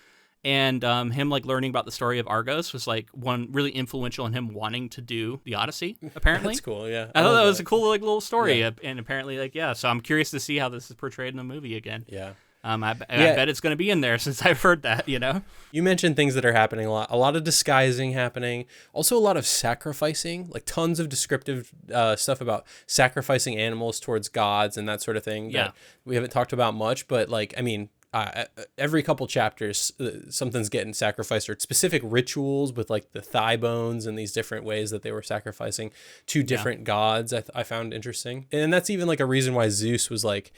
And him like learning about the story of Argos was like one really influential in him wanting to do the Odyssey. Apparently, that's cool. Yeah, I thought that was a cool like little story. Yeah. And apparently, so I'm curious to see how this is portrayed in the movie again. Yeah. I bet it's going to be in there since I've heard that. You mentioned things that are happening a lot of disguising happening, also a lot of sacrificing, like tons of descriptive stuff about sacrificing animals towards gods and that sort of thing. Yeah, that we haven't talked about much, but like I mean. Every couple chapters, something's getting sacrificed, or specific rituals with like the thigh bones and these different ways that they were sacrificing to different gods. I found interesting, and that's even like a reason why Zeus was like,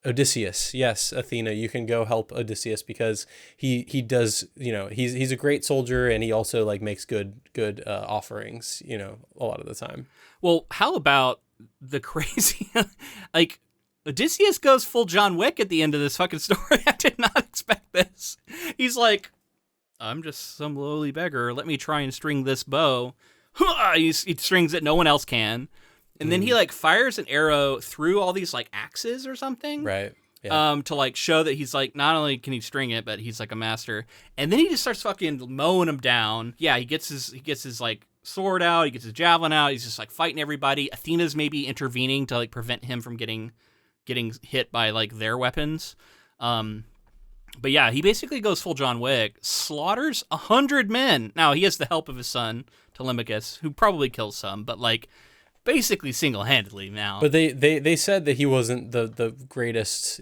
Odysseus, yes, Athena, you can go help Odysseus because he does, he's a great soldier and he also like makes good offerings, a lot of the time. Well, how about the crazy like. Odysseus goes full John Wick at the end of this fucking story. I did not expect this. He's like, I'm just some lowly beggar. Let me try and string this bow. He strings it. No one else can. And then he like fires an arrow through all these like axes or something. Right. Yeah. To like show that he's like, not only can he string it, but he's like a master. And then he just starts fucking mowing them down. Yeah. He gets his like sword out, he gets his javelin out, he's just like fighting everybody. Athena's maybe intervening to like prevent him from getting hit by like their weapons. But yeah, he basically goes full John Wick, slaughters 100 men. Now he has the help of his son Telemachus, who probably kills some, but like basically single-handedly now. But they said that he wasn't the greatest,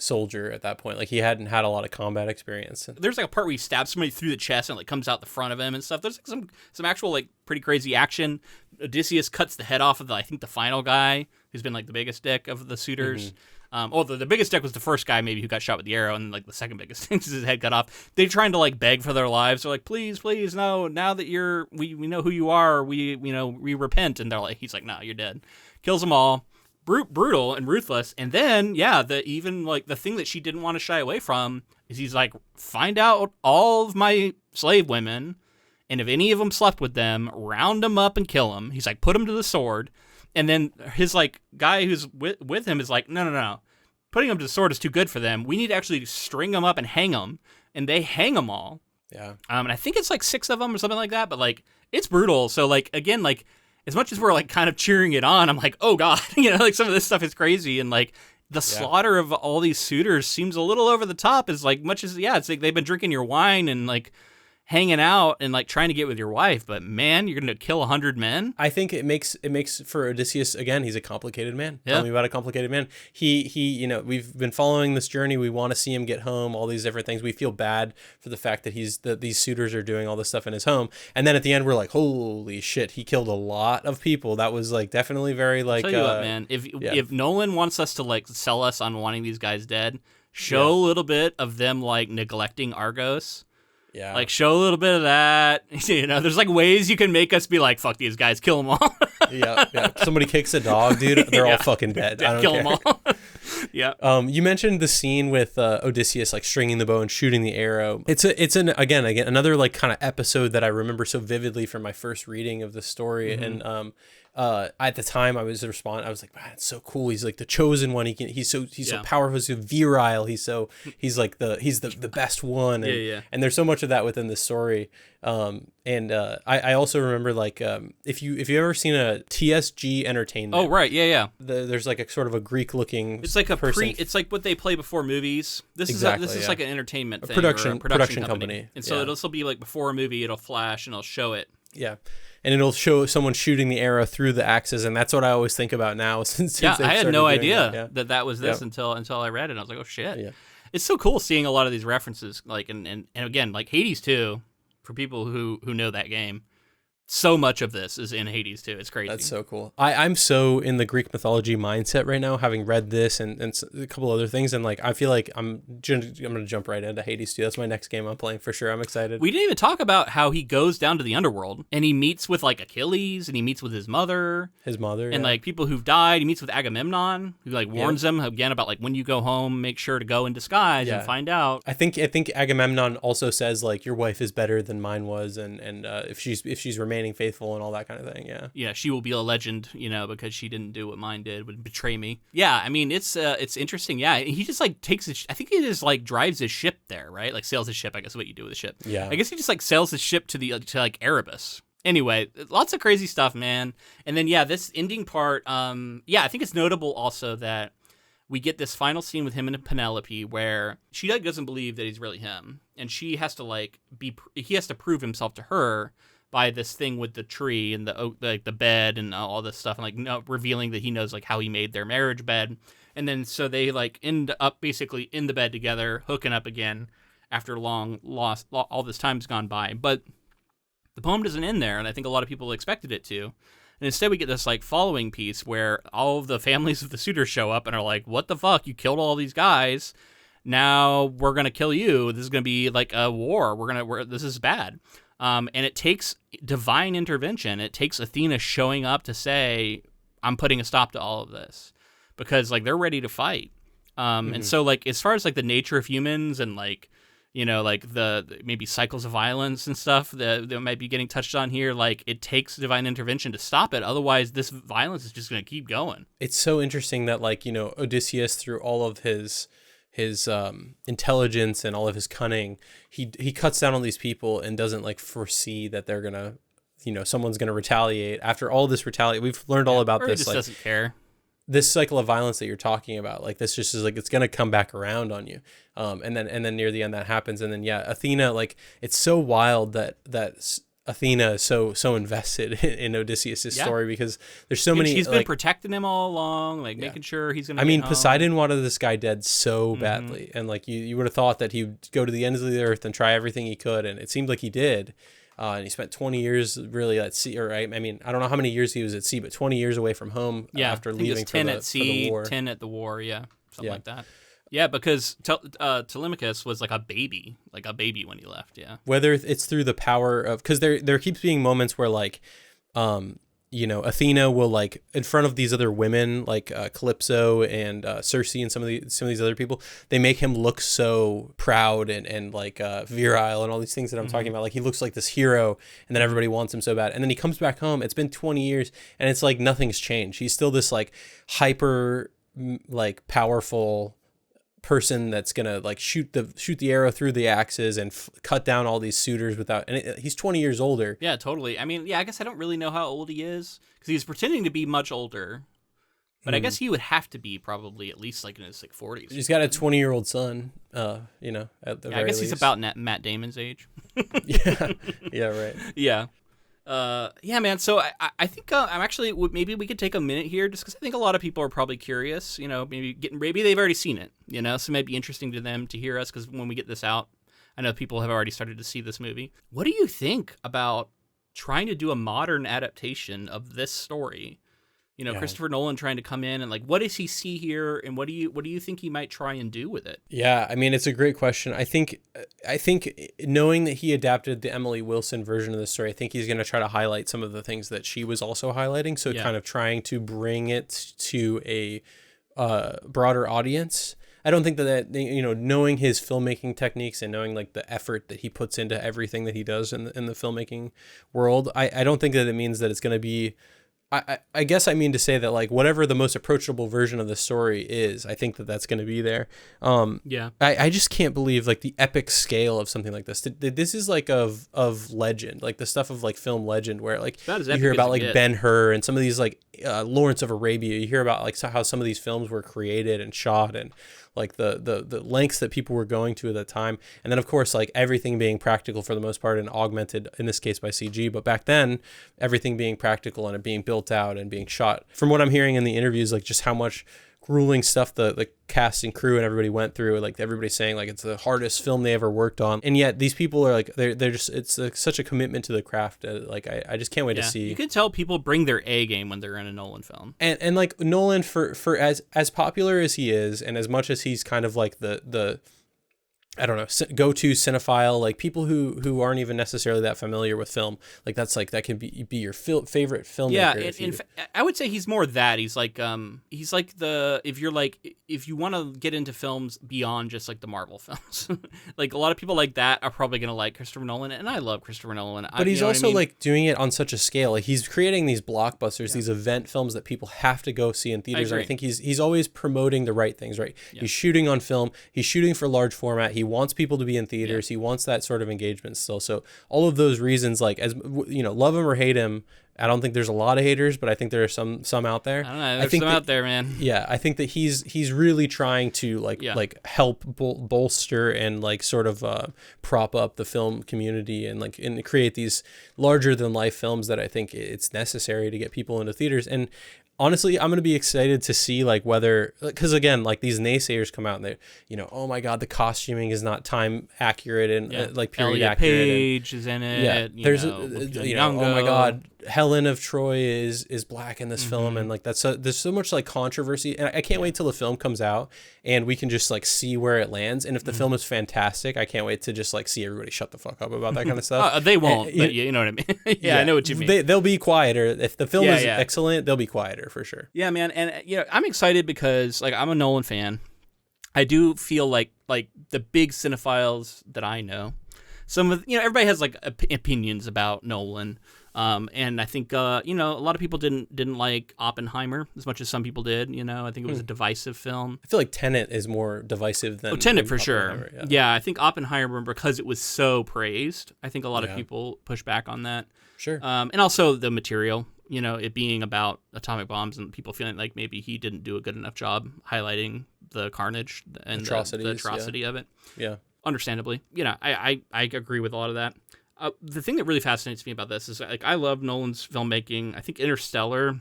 soldier at that point. Like he hadn't had a lot of combat experience. There's like a part where he stabs somebody through the chest and it like comes out the front of him and stuff. There's like some actual like pretty crazy action. Odysseus cuts the head off of the final guy who's been like the biggest dick of the suitors. The biggest dick was the first guy maybe who got shot with the arrow, and like the second biggest thing is his head cut off. They're trying to like beg for their lives. They're like, please, no. Now that we know who you are, we repent. And they're like, he's like, no, you're dead. Kills them all. Brutal and ruthless. And then the thing that she didn't want to shy away from is he's like, find out all of my slave women, and if any of them slept with them, round them up and kill them. He's like, put them to the sword. And then his like guy who's with him is like, no. Putting them to the sword is too good for them. We need to actually string them up and hang them. And they hang them all. Yeah. And I think it's like 6 of them or something like that. But like, it's brutal. So like, again, like as much as we're like kind of cheering it on, I'm like, oh God, like some of this stuff is crazy. And like the slaughter of all these suitors seems a little over the top, as like much as, it's like they've been drinking your wine and like hanging out and like trying to get with your wife, but man, you're gonna kill 100 men. I think it makes for Odysseus, again, he's a complicated man. Yeah. Tell me about a complicated man. He we've been following this journey. We want to see him get home, all these different things. We feel bad for the fact that these suitors are doing all this stuff in his home, and then at the end we're like, holy shit, he killed a lot of people. That was like definitely very like tell you what, man, if Nolan wants us to like sell us on wanting these guys dead, show a little bit of them like neglecting Argos. Yeah. Like, show a little bit of that. There's like ways you can make us be like, fuck these guys, kill them all. Yeah. Somebody kicks a dog, dude. They're all fucking dead. I don't kill care. them all. Yeah. You mentioned the scene with Odysseus like stringing the bow and shooting the arrow. It's again another like kind of episode that I remember so vividly from my first reading of the story. Mm-hmm. And at the time I was like, man, it's so cool. He's like the chosen one. He's so powerful, he's so virile. He's like the best one. And, and there's so much of that within the story. I also remember like if you ever seen a TSG Entertainment. Oh right, yeah. There's like a sort of a Greek looking. It's like it's like what they play before movies. This is like an entertainment thing, production company. And so it'll be like before a movie, it'll flash and it'll show it. Yeah. And it'll show someone shooting the arrow through the axis, and that's what I always think about now. Since I had no idea that was this until I read it. And I was like, oh shit. Yeah. It's so cool seeing a lot of these references, like and again, like Hades 2, for people who know that game. So much of this is in Hades too. It's crazy. That's so cool. I'm so in the Greek mythology mindset right now, having read this and a couple other things, and like I feel like I'm gonna jump right into Hades 2. That's my next game I'm playing for sure. I'm excited. We didn't even talk about how he goes down to the underworld and he meets with like Achilles and he meets with his mother, and like people who've died. He meets with Agamemnon, who like warns them again about like when you go home, make sure to go in disguise and find out. I think Agamemnon also says like your wife is better than mine was, and if she's remaining faithful and all that kind of thing. Yeah, she will be a legend, because she didn't do what mine did, would betray me. Yeah, I mean it's interesting. Yeah, he just like takes his, I think he just like drives his ship there, right? Like sails his ship, I guess is what you do with a ship. Yeah, I guess he just like sails his ship to like Erebus. Anyway, lots of crazy stuff, man. And then this ending part, I think it's notable also that we get this final scene with him and Penelope where she doesn't believe that he's really him, and she has to he has to prove himself to her by this thing with the tree and the bed and all this stuff, and revealing that he knows like how he made their marriage bed. And then so they like end up basically in the bed together, hooking up again after all this time's gone by. But the poem doesn't end there, and I think a lot of people expected it to. And instead we get this like following piece where all of the families of the suitors show up and are like, what the fuck? You killed all these guys. Now we're going to kill you. This is going to be like a war. This is bad. And it takes divine intervention. It takes Athena showing up to say, I'm putting a stop to all of this, because like they're ready to fight. And so like, as far as like the nature of humans and like, like the maybe cycles of violence and stuff that might be getting touched on here, like it takes divine intervention to stop it. Otherwise this violence is just going to keep going. It's so interesting that like, Odysseus, through all of his intelligence and all of his cunning, he cuts down on these people and doesn't like foresee that they're gonna someone's going to retaliate after all this retaliate. We've learned all about or this. He just doesn't care. This cycle of violence that you're talking about, like this just is like it's gonna come back around on you, and then near the end that happens, and then Athena, like it's so wild that Athena is so invested in Odysseus' story because there's so many. She's been protecting him all along, like making sure he's gonna. I mean, home. Poseidon wanted this guy dead so badly, and like you would have thought that he'd go to the ends of the earth and try everything he could, and it seemed like he did. And he spent 20 years really at sea, or I mean, I don't know how many years he was at sea, but 20 years away from home after leaving 10 for at sea, the war. 10 at the war, something like that. Yeah, because Telemachus was like a baby when he left, Whether it's through the power of, because there keeps being moments where like, Athena will like in front of these other women like Calypso and Circe and some of these other people, they make him look so proud and like virile and all these things that I'm talking about. Like he looks like this hero, and then everybody wants him so bad, and then he comes back home. It's been 20 years, and it's like nothing's changed. He's still this like hyper like powerful person that's gonna like shoot the arrow through the axes and cut down all these suitors without, and he's 20 years older. Yeah, totally. I mean, I guess I don't really know how old he is because he's pretending to be much older, but I guess he would have to be probably at least like in his like 40s. He's got a 20-year-old son, at the very I guess least. he's about Matt Damon's age. yeah, right. Yeah. Man. So I think I'm actually maybe we could take a minute here just because I think a lot of people are probably curious. Maybe they've already seen it. So it might be interesting to them to hear us because when we get this out, I know people have already started to see this movie. What do you think about trying to do a modern adaptation of this story? Christopher Nolan trying to come in and like, what does he see here, and what do you think he might try and do with it? Yeah, I mean, it's a great question. I think knowing that he adapted the Emily Wilson version of the story, I think he's going to try to highlight some of the things that she was also highlighting. So kind of trying to bring it to a broader audience. I don't think that knowing his filmmaking techniques and knowing like the effort that he puts into everything that he does in the filmmaking world, I don't think that it means that it's going to be. I guess I mean to say that like whatever the most approachable version of the story is, I think that that's going to be there. I just can't believe like the epic scale of something like this. This is like of legend, like the stuff of like film legend where like you hear about like Ben-Hur and some of these like Lawrence of Arabia. You hear about like how some of these films were created and shot and like the lengths that people were going to at that time. And then of course, like everything being practical for the most part and augmented in this case by CG. But back then, everything being practical and it being built out and being shot. From what I'm hearing in the interviews, like just how much grueling stuff the cast and crew and everybody went through, like everybody's saying like it's the hardest film they ever worked on, and yet these people are like they're just it's like such a commitment to the craft. Like I just can't wait to see. You can tell people bring their A game when they're in a Nolan film, and like Nolan for as popular as he is, and as much as he's kind of like the I don't know, go-to cinephile, like people who aren't even necessarily that familiar with film, like that's like that can be your favorite filmmaker. Yeah, I would say he's more that. He's like the if you want to get into films beyond just like the Marvel films, like a lot of people like that are probably gonna like Christopher Nolan, and I love Christopher Nolan. But he's also like doing it on such a scale. Like he's creating these blockbusters, these event films that people have to go see in theaters. And I think he's always promoting the right things, right? Yeah. He's shooting on film. He's shooting for large format. He wants people to be in theaters. He wants that sort of engagement still. So all of those reasons, like as love him or hate him, I don't think there's a lot of haters, but I think there are some out there. I don't know. There's some out there, man. Yeah, I think that he's really trying to like help bolster and like sort of prop up the film community and create these larger than life films that I think it's necessary to get people into theaters. And honestly, I'm going to be excited to see like whether, because again, like these naysayers come out and they, oh my God, the costuming is not time accurate and like period Elliot accurate. Page is in it. Yeah, there's oh my God, Helen of Troy is black in this film, and like there's so much like controversy, and I can't wait till the film comes out and we can just like see where it lands. And if the film is fantastic, I can't wait to just like see everybody shut the fuck up about that kind of stuff. They won't, but you know what I mean. I know what you mean. They'll be quieter if the film is excellent. They'll be quieter for sure. Yeah, man, and I'm excited because like I'm a Nolan fan. I do feel like the big cinephiles that I know, some of everybody has like opinions about Nolan. And I think a lot of people didn't like Oppenheimer as much as some people did. I think it was a divisive film. I feel like Tenet is more divisive than Tenet for sure. Yeah, I think Oppenheimer, because it was so praised, I think a lot of people push back on that. Sure. And also the material, it being about atomic bombs and people feeling like maybe he didn't do a good enough job highlighting the carnage and the atrocity of it. Yeah. Understandably. I agree with a lot of that. The thing that really fascinates me about this is I love Nolan's filmmaking. I think Interstellar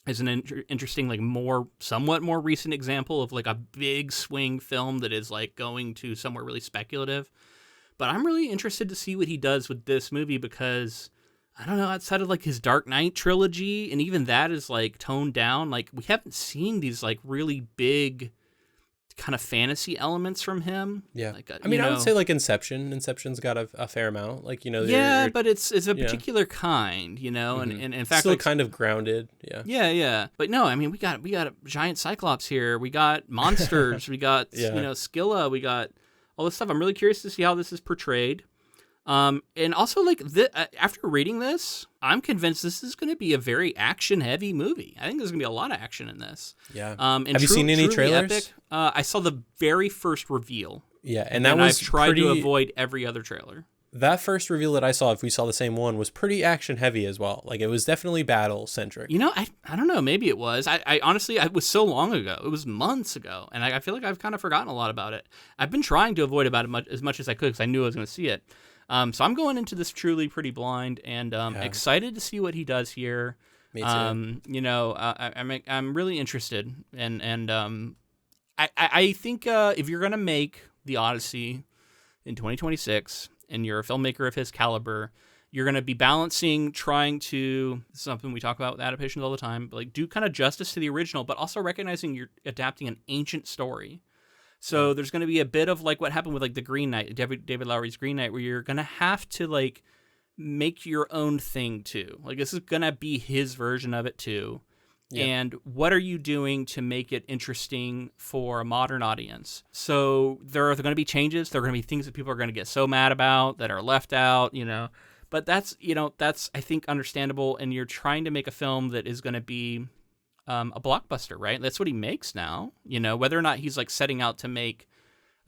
is an interesting, somewhat more recent example of a big swing film that is going to somewhere really speculative. But I'm really interested to see what he does with this movie because I don't know, outside of his Dark Knight trilogy, and even that is toned down. We haven't seen these really big kind of fantasy elements from him. Yeah. I would say Inception. Inception's got a fair amount. Yeah, but it's a particular kind, and in fact still kind of grounded. Yeah. Yeah. But no, we got a giant cyclops here. We got monsters. We got Scylla. We got all this stuff. I'm really curious to see how this is portrayed. And also after reading this, I'm convinced this is going to be a very action heavy movie. I think there's going to be a lot of action in this. Yeah. And have you seen any trailers? Epic. I saw the very first reveal. Yeah. And I've tried to avoid every other trailer. That first reveal that I saw, if we saw the same one, was pretty action heavy as well. It was definitely battle centric. I don't know. Maybe it was. I honestly, it was so long ago. It was months ago. And I feel like I've kind of forgotten a lot about it. I've been trying to avoid about it as much as I could because I knew I was going to see it. So I'm going into this truly pretty blind and excited to see what he does here. Me too. I'm really interested, and I think if you're gonna make the Odyssey in 2026 and you're a filmmaker of his caliber, you're gonna be balancing trying to something we talk about with adaptations all the time, but do kind of justice to the original, but also recognizing you're adapting an ancient story. So there's going to be a bit of what happened with the Green Knight, David Lowery's Green Knight, where you're going to have to make your own thing too. This is going to be his version of it too. Yeah. And what are you doing to make it interesting for a modern audience? So there are going to be changes. There are going to be things that people are going to get so mad about that are left out, But that's I think understandable. And you're trying to make a film that is going to be a blockbuster, right? That's what he makes now. Whether or not he's setting out to make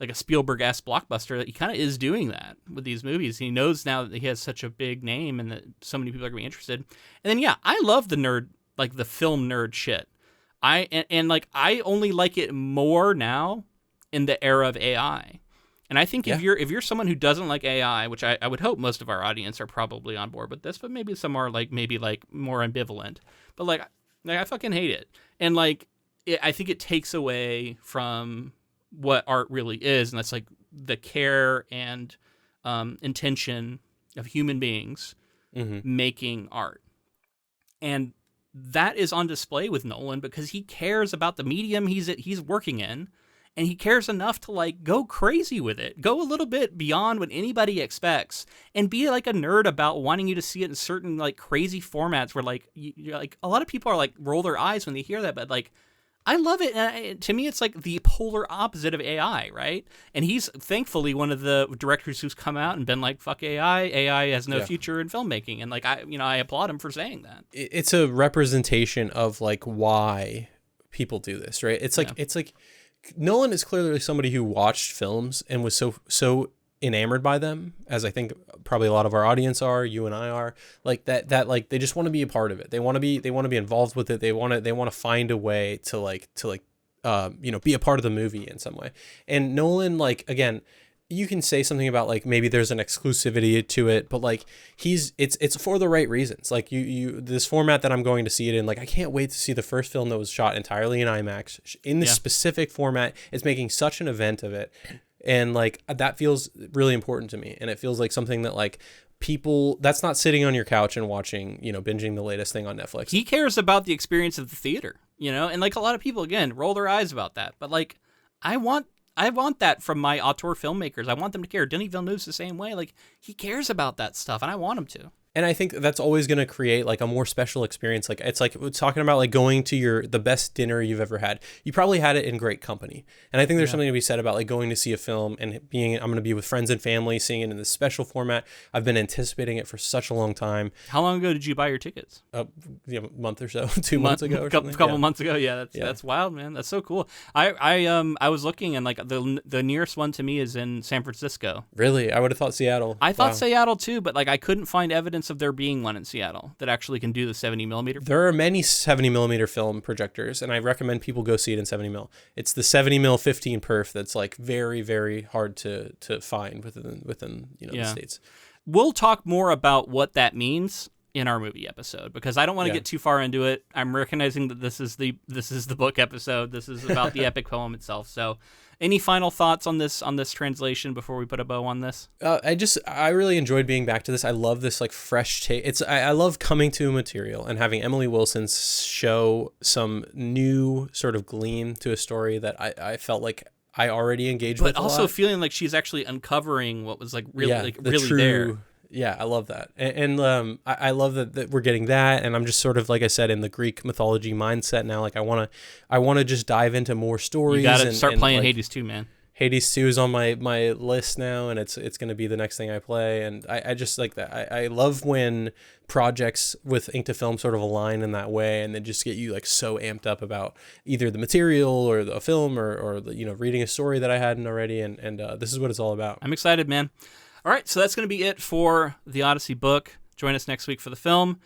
a Spielberg-esque blockbuster, that he kind of is doing that with these movies. He knows now that he has such a big name and that so many people are going to be interested. And then I love the nerd, the film nerd shit. I only like it more now in the era of AI. And I think if you're someone who doesn't like AI, which I would hope most of our audience are probably on board with this, but maybe some are more ambivalent. But I fucking hate it. And I think it takes away from what art really is. And that's the care and intention of human beings making art. And that is on display with Nolan because he cares about the medium he's working in. And he cares enough to go crazy with it, go a little bit beyond what anybody expects, and be a nerd about wanting you to see it in certain crazy formats where you're a lot of people are roll their eyes when they hear that, but I love it. And to me, it's the polar opposite of AI, right? And he's thankfully one of the directors who's come out and been fuck AI. AI has no future in filmmaking, and I applaud him for saying that. It's a representation of why people do this, right? It's Nolan is clearly somebody who watched films and was so enamored by them, as I think probably a lot of our audience are, you and I are, that they just want to be a part of it. They want to be involved with it. They want to find a way to be a part of the movie in some way. And Nolan, again, you can say something about maybe there's an exclusivity to it, but it's for the right reasons. This format that I'm going to see it in, I can't wait to see the first film that was shot entirely in IMAX in this specific format. It's making such an event of it, and that feels really important to me. And it feels like something that people, that's not sitting on your couch and watching, binging the latest thing on Netflix. He cares about the experience of the theater, and a lot of people again roll their eyes about that, but I want that from my auteur filmmakers. I want them to care. Denis Villeneuve's the same way. He cares about that stuff, and I want him to. And I think that's always going to create like a more special experience. Like it's like talking about like going to the best dinner you've ever had. You probably had it in great company. And I think there's something to be said about like going to see a film and I'm going to be with friends and family, seeing it in this special format. I've been anticipating it for such a long time. How long ago did you buy your tickets? A month or so, 2 months ago or something. Couple months ago. Yeah, that's wild, man. That's so cool. I was looking and like the nearest one to me is in San Francisco. Really? I would have thought Seattle. I thought Seattle too, but like I couldn't find evidence of there being one in Seattle that actually can do the 70 millimeter. There are many 70 millimeter film projectors, and I recommend people go see it in 70 mil. It's the 70 mil 15 perf that's like very, very hard to find within the States. We'll talk more about what that means in our movie episode, because I don't want to get too far into it. I'm recognizing that this is the book episode. This is about the epic poem itself. So any final thoughts on this translation before we put a bow on this? I really enjoyed being back to this. I love this like fresh take. I love coming to a material and having Emily Wilson show some new sort of gleam to a story that I felt like I already engaged with. But also feeling like she's actually uncovering what was like really there. Yeah, I love that. And I love that we're getting that. And I'm just sort of, like I said, in the Greek mythology mindset now. Like I want to just dive into more stories. You got to start playing like, Hades 2, man. Hades 2 is on my list now, and it's going to be the next thing I play. And I just like that. I love when projects with Ink to Film sort of align in that way, and they just get you like so amped up about either the material or the film or reading a story that I hadn't already. And this is what it's all about. I'm excited, man. All right, so that's going to be it for the Odyssey book. Join us next week for the film.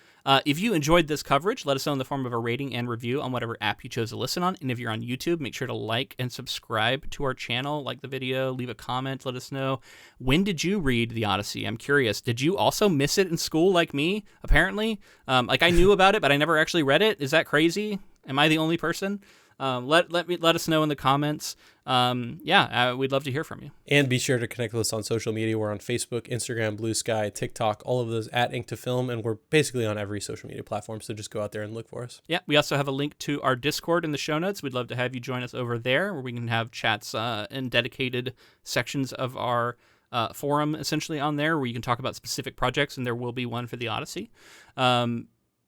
If you enjoyed this coverage, let us know in the form of a rating and review on whatever app you chose to listen on. And if you're on YouTube, make sure to like and subscribe to our channel, like the video, leave a comment, let us know. When did you read the Odyssey? I'm curious. Did you also miss it in school like me, apparently? Like I knew about it, but I never actually read it. Is that crazy? Am I the only person? Let us know in the comments. We'd love to hear from you. And be sure to connect with us on social media. We're on Facebook, Instagram, Blue Sky, TikTok, all of those at Ink to Film, and we're basically on every social media platform. So just go out there and look for us. Yeah, we also have a link to our Discord in the show notes. We'd love to have you join us over there, where we can have chats in dedicated sections of our forum, essentially on there, where you can talk about specific projects, and there will be one for the Odyssey.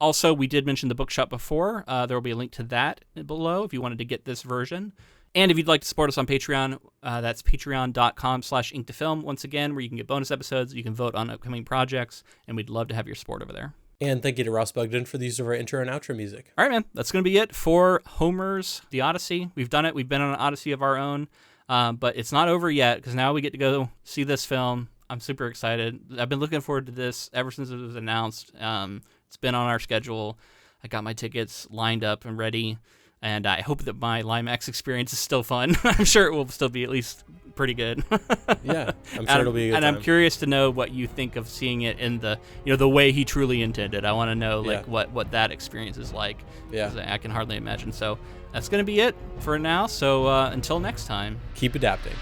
Also, we did mention the bookshop before. There will be a link to that below if you wanted to get this version. And if you'd like to support us on Patreon, that's patreon.com/inktofilm, once again, where you can get bonus episodes, you can vote on upcoming projects, and we'd love to have your support over there. And thank you to Ross Bugden for the use of our intro and outro music. All right, man. That's going to be it for Homer's The Odyssey. We've done it. We've been on an Odyssey of our own, but it's not over yet, because now we get to go see this film. I'm super excited. I've been looking forward to this ever since it was announced. It's been on our schedule. I got my tickets lined up and ready, and I hope that my LimeX experience is still fun. I'm sure it will still be at least pretty good. Yeah, I'm sure it'll be a good time. I'm curious to know what you think of seeing it in the way he truly intended. I want to know what that experience is like. Yeah, I can hardly imagine. So that's going to be it for now. So until next time, keep adapting.